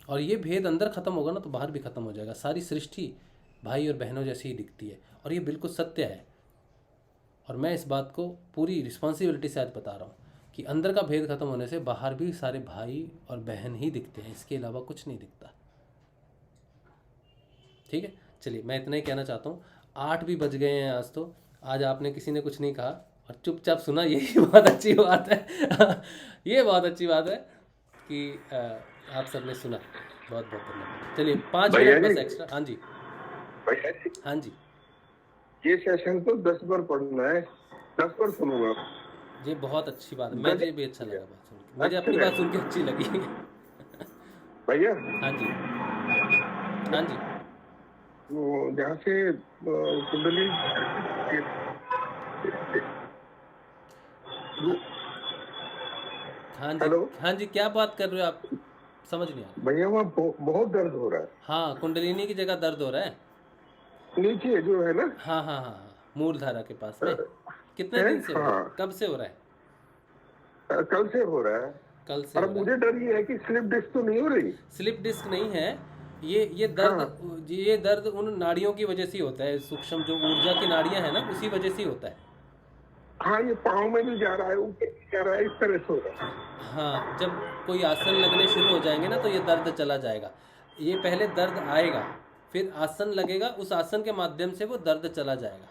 और ये भेद अंदर ख़त्म होगा ना तो बाहर भी ख़त्म हो जाएगा। सारी सृष्टि भाई और बहनों जैसी ही दिखती है, और ये बिल्कुल सत्य है। और मैं इस बात को पूरी रिस्पॉन्सिबिलिटी से आज बता रहा हूँ कि अंदर का भेद खत्म होने से बाहर भी सारे भाई और बहन ही दिखते हैं, इसके अलावा कुछ नहीं दिखता। ठीक है, चलिए मैं इतना ही कहना चाहता हूँ। 8 भी बज गए हैं आज तो। आज आपने किसी ने कुछ नहीं कहा और चुपचाप सुना, यही बहुत अच्छी बात है। ये बहुत अच्छी बात है कि आप सबने सुना। बहुत बहुत धन्यवाद। चलिए 5 मिनट बस एक्स्ट्रा। हाँ जी, हाँ जी। ये सेशन तो 10 बार पढ़ना है, 10 बार सुनूंगा। ये बहुत अच्छी बात है, मुझे भी अच्छा लगा बात सुन के, मुझे अपनी बात सुन के अच्छी लगी। भैया हाँ जी, हाँ जी। वो जहाँ से कुंडली हाँ जी, हेलो? हाँ जी, क्या बात कर रहे हो आप? समझ नहीं आया भैया, वहाँ बहुत दर्द हो रहा है। हाँ, कुंडलिनी की जगह दर्द हो रहा है, नीचे जो है ना। हाँ हाँ हाँ, मूलधारा के पास में। कितने दिन से हो रहा है? हाँ। कब से हो रहा है? कल से हो रहा है। कल से और हो रहा है। मुझे डर ये है कि स्लिप डिस्क तो नहीं हो रही। स्लिप डिस्क नहीं है, ये दर्द, ये दर्द उन नाड़ियों की वजह से होता है। सूक्ष्म जो ऊर्जा की नाड़ियां है ना, उसी वजह से होता है। हाँ, ये पाँव में भी जा रहा है, ऊपर भी जा रहा है, इस तरह से हो रहा है। हाँ, जब कोई आसन लगने शुरू हो जाएंगे ना तो ये दर्द चला जाएगा। ये पहले दर्द आएगा, फिर आसन लगेगा, उस आसन के माध्यम से वो दर्द चला जाएगा।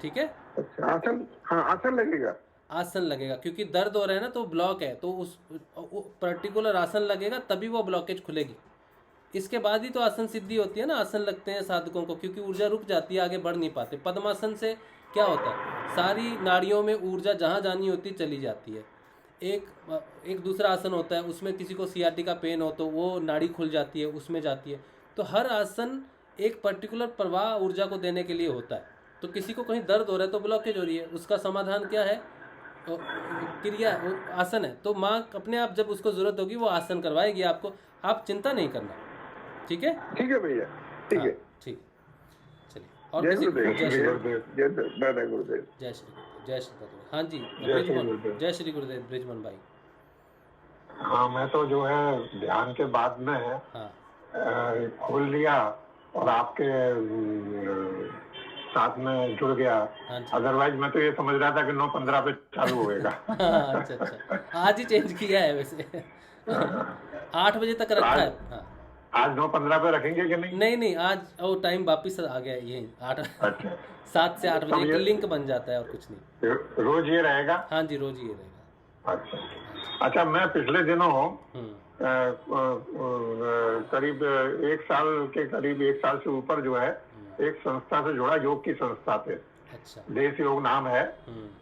ठीक है? अच्छा, आसन, हाँ आसन लगेगा। आसन लगेगा, क्योंकि दर्द हो रहा है ना तो ब्लॉक है, तो उस पर्टिकुलर आसन लगेगा तभी वो ब्लॉकेज खुलेगी। इसके बाद ही तो आसन सिद्धि होती है ना, आसन लगते हैं साधकों को, क्योंकि ऊर्जा रुक जाती है, आगे बढ़ नहीं पाते। पद्मासन से क्या होता है, सारी नाड़ियों में ऊर्जा जहाँ जानी होती चली जाती है। एक दूसरा आसन होता है, उसमें किसी को सियाटिका पेन हो तो वो नाड़ी खुल जाती है, उसमें जाती है। तो हर आसन एक पर्टिकुलर प्रवाह ऊर्जा को देने के लिए होता है। तो किसी को कहीं दर्द हो रहा है तो ब्लॉकेज हो रही है, उसका समाधान क्या है, क्रिया आसन है। तो माँ अपने आप जब उसको जरूरत होगी वो आसन करवाएगी आपको, आप चिंता नहीं करना। ठीक है, ठीक है भैया, ठीक है। ठीक, चलिए। और जय किसी गुरुदेव, जय श्री जय दादा गुरुदेव, जय श्री जय श्री गुरुदेव। हाँ जी, जय श्री गुरुदेव। जय श्री गुरुदेव ब्रिजमन भाई। हाँ, मैं तो जो है ध्यान के बाद में हाँ खोल लिया और आपके साथ में जुड़ गया। हाँ जी। अदरवाइज मैं तो ये समझ रहा था कि 9:15 पे चालू होएगा। अच्छा, आज ही चेंज किया है वैसे। 8 बजे तक रखा है। हाँ, आज 9:15 पे रखेंगे कि नहीं? नहीं, आज वो टाइम वापिस आ गया, ये 8 अच्छा, 7 से 8 बजे तो एक लिंक बन जाता है और कुछ नहीं। रोज ये रहेगा? हाँ जी, रोज ये रहेगा। अच्छा, मैं पिछले दिनों हम्म, करीब 1 साल के करीब 1 साल से ऊपर जो है एक संस्था से जुड़ा, योग की संस्था थे, अच्छा। देश योग नाम है।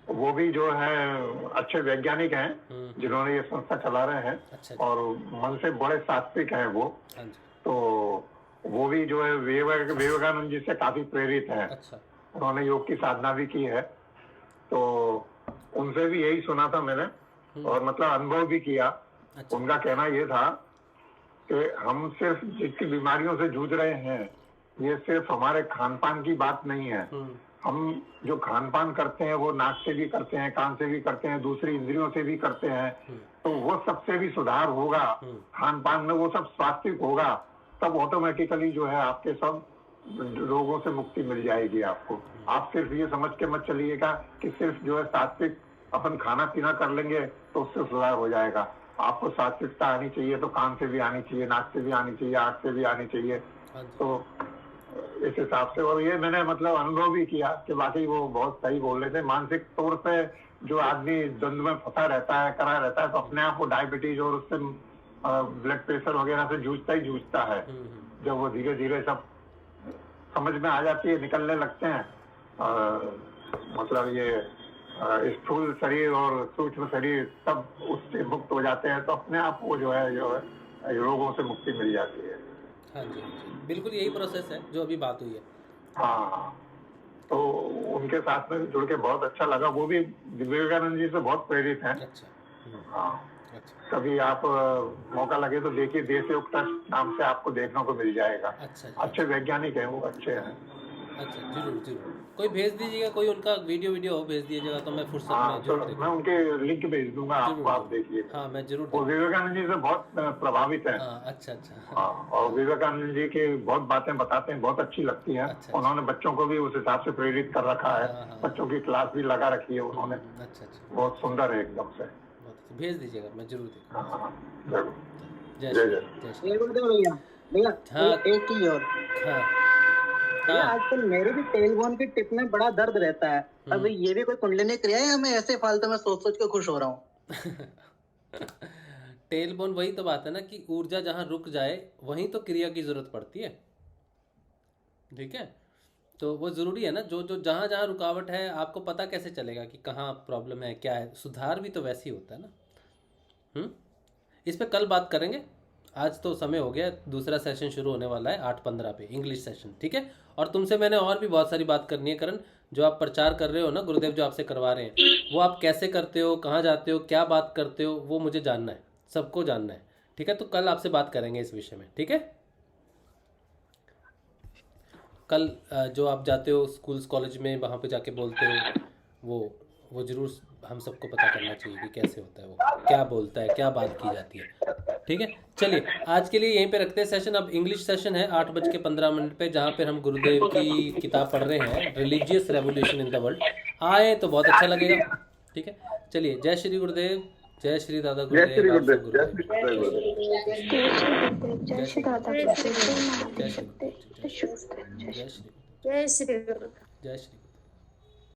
वो भी जो है अच्छे वैज्ञानिक हैं जिन्होंने ये संस्था चला रहे हैं। अच्छा। और मन से बड़े सात्विक हैं वो। हाँ जी। तो वो भी जो है विवेकानंद जी से काफी प्रेरित हैं। अच्छा। उन्होंने योग की साधना भी की है। तो उनसे भी यही सुना था मैंने और मतलब अनुभव भी किया। अच्छा। उनका कहना ये था कि हम सिर्फ जितनी बीमारियों से जूझ रहे हैं ये सिर्फ हमारे खान पान की बात नहीं है। हम जो खान पान करते हैं वो नाक से भी करते हैं, कान से भी करते हैं, दूसरी इंद्रियों से भी करते हैं। तो वो सबसे भी सुधार होगा, खान पान में वो सब स्वास्थ्य होगा, तब ऑटोमेटिकली जो है आपके सब रोगों से मुक्ति मिल जाएगी आपको। आप सिर्फ ये समझ के मत चलिएगा कि सिर्फ जो है सात्विक अपन खाना पीना कर लेंगे तो उससे सुधार हो जाएगा। आपको सात्विकता आनी चाहिए तो कान से भी आनी चाहिए, नाक से भी आनी चाहिए, आँख से भी आनी चाहिए। तो इस हिसाब से, और ये मैंने मतलब अनुभव भी किया कि वाकई वो बहुत सही बोल रहे थे। मानसिक तौर पे जो आदमी द्वंद में फंसा रहता है, करा रहता है, तो अपने आप को डायबिटीज और उससे ब्लड प्रेशर वगैरह से जूझता है। जब वो धीरे धीरे सब समझ में आ जाती है, निकलने लगते हैं, मतलब ये स्थूल शरीर और सूक्ष्म शरीर सब उससे मुक्त हो जाते हैं, तो अपने आप को जो है रोगों से मुक्ति मिल जाती है। हाँ जी, बिल्कुल यही प्रोसेस है जो अभी बात हुई है। हाँ, तो उनके साथ में जुड़ के बहुत अच्छा लगा। वो भी विवेकानंद जी से बहुत प्रेरित हैं। अच्छा। हाँ, अच्छा। कभी आप मौका लगे तो देखिए, देश योग ट्रस्ट नाम से आपको देखने को मिल जाएगा। अच्छा। अच्छे वैज्ञानिक हैं वो, अच्छे हैं। अच्छा, जरूर कोई भेज दीजिएगा, कोई उनका वीडियो हो भेज दीजिएगा तो मैं फुर्सत हाँ, में तो जरूर मैं उनके लिंक भेज दूंगा आपको, आप देखिए। हाँ, मैं जरूर वो विवेकानंद जी से बहुत प्रभावित हैं। अच्छा। हाँ, और विवेकानंद जी की बहुत बातें बताते हैं, बहुत अच्छी लगती हैं। अच्छा। उन्होंने बच्चों को भी उस हिसाब से प्रेरित कर रखा है। हाँ। बच्चों की क्लास भी लगा रखी है उन्होंने। अच्छा। बहुत सुंदर है एकदम से। बहुत अच्छा, भेज दीजिएगा, मैं जरूर देखूंगा। हाँ, जरूर। जय जय श्री जय। जय श्री। भैया हाँ। एक चीज और हाँ भैया, हाँ। आजकल मेरे भी टेलबोन की टिप में बड़ा दर्द रहता है। अब ये भी कोई कुंडलिनी क्रिया है या मैं ऐसे फालतू में सोच के खुश हो रहा हूँ? टेल बोन, वही तो बात है ना कि ऊर्जा जहाँ रुक जाए वहीं तो क्रिया की जरूरत पड़ती है। ठीक है, तो वो जरूरी है ना, जो जहाँ जहाँ रुकावट है आपको पता कैसे चलेगा कि कहाँ प्रॉब्लम है, क्या है। सुधार भी तो वैसे ही होता है ना। इस पे कल बात करेंगे। आज तो समय हो गया, दूसरा सेशन शुरू होने वाला है 8:15 पे, इंग्लिश सेशन। ठीक है, और तुमसे मैंने और भी बहुत सारी बात करनी है करण। जो आप प्रचार कर रहे हो ना, गुरुदेव जो आपसे करवा रहे हैं, वो आप कैसे करते हो, कहाँ जाते हो, क्या बात करते हो, वो मुझे जानना है, सबको जानना है। ठीक है, तो कल आपसे बात करेंगे इस विषय में। ठीक है, कल जो आप जाते हो स्कूल्स कॉलेज में, वहाँ पे जाके बोलते हो, वो जरूर हम सबको पता करना चाहिए कि कैसे होता है, वो क्या बोलता है, क्या बात की जाती है। ठीक है, चलिए आज के लिए यहीं पे रखते हैं सेशन। अब इंग्लिश सेशन है 8:15 पे, जहाँ पे हम गुरुदेव की किताब पढ़ रहे हैं, religious revolution in the world. आए तो बहुत अच्छा लगेगा। ठीक है, चलिए, जय श्री गुरुदेव, जय श्री दादा गुरुदेव, जय श्री गुरुदेव, जय श्री दादा गुरुदेव, जय श्री, जय श्री। जय श्री, जय श्री।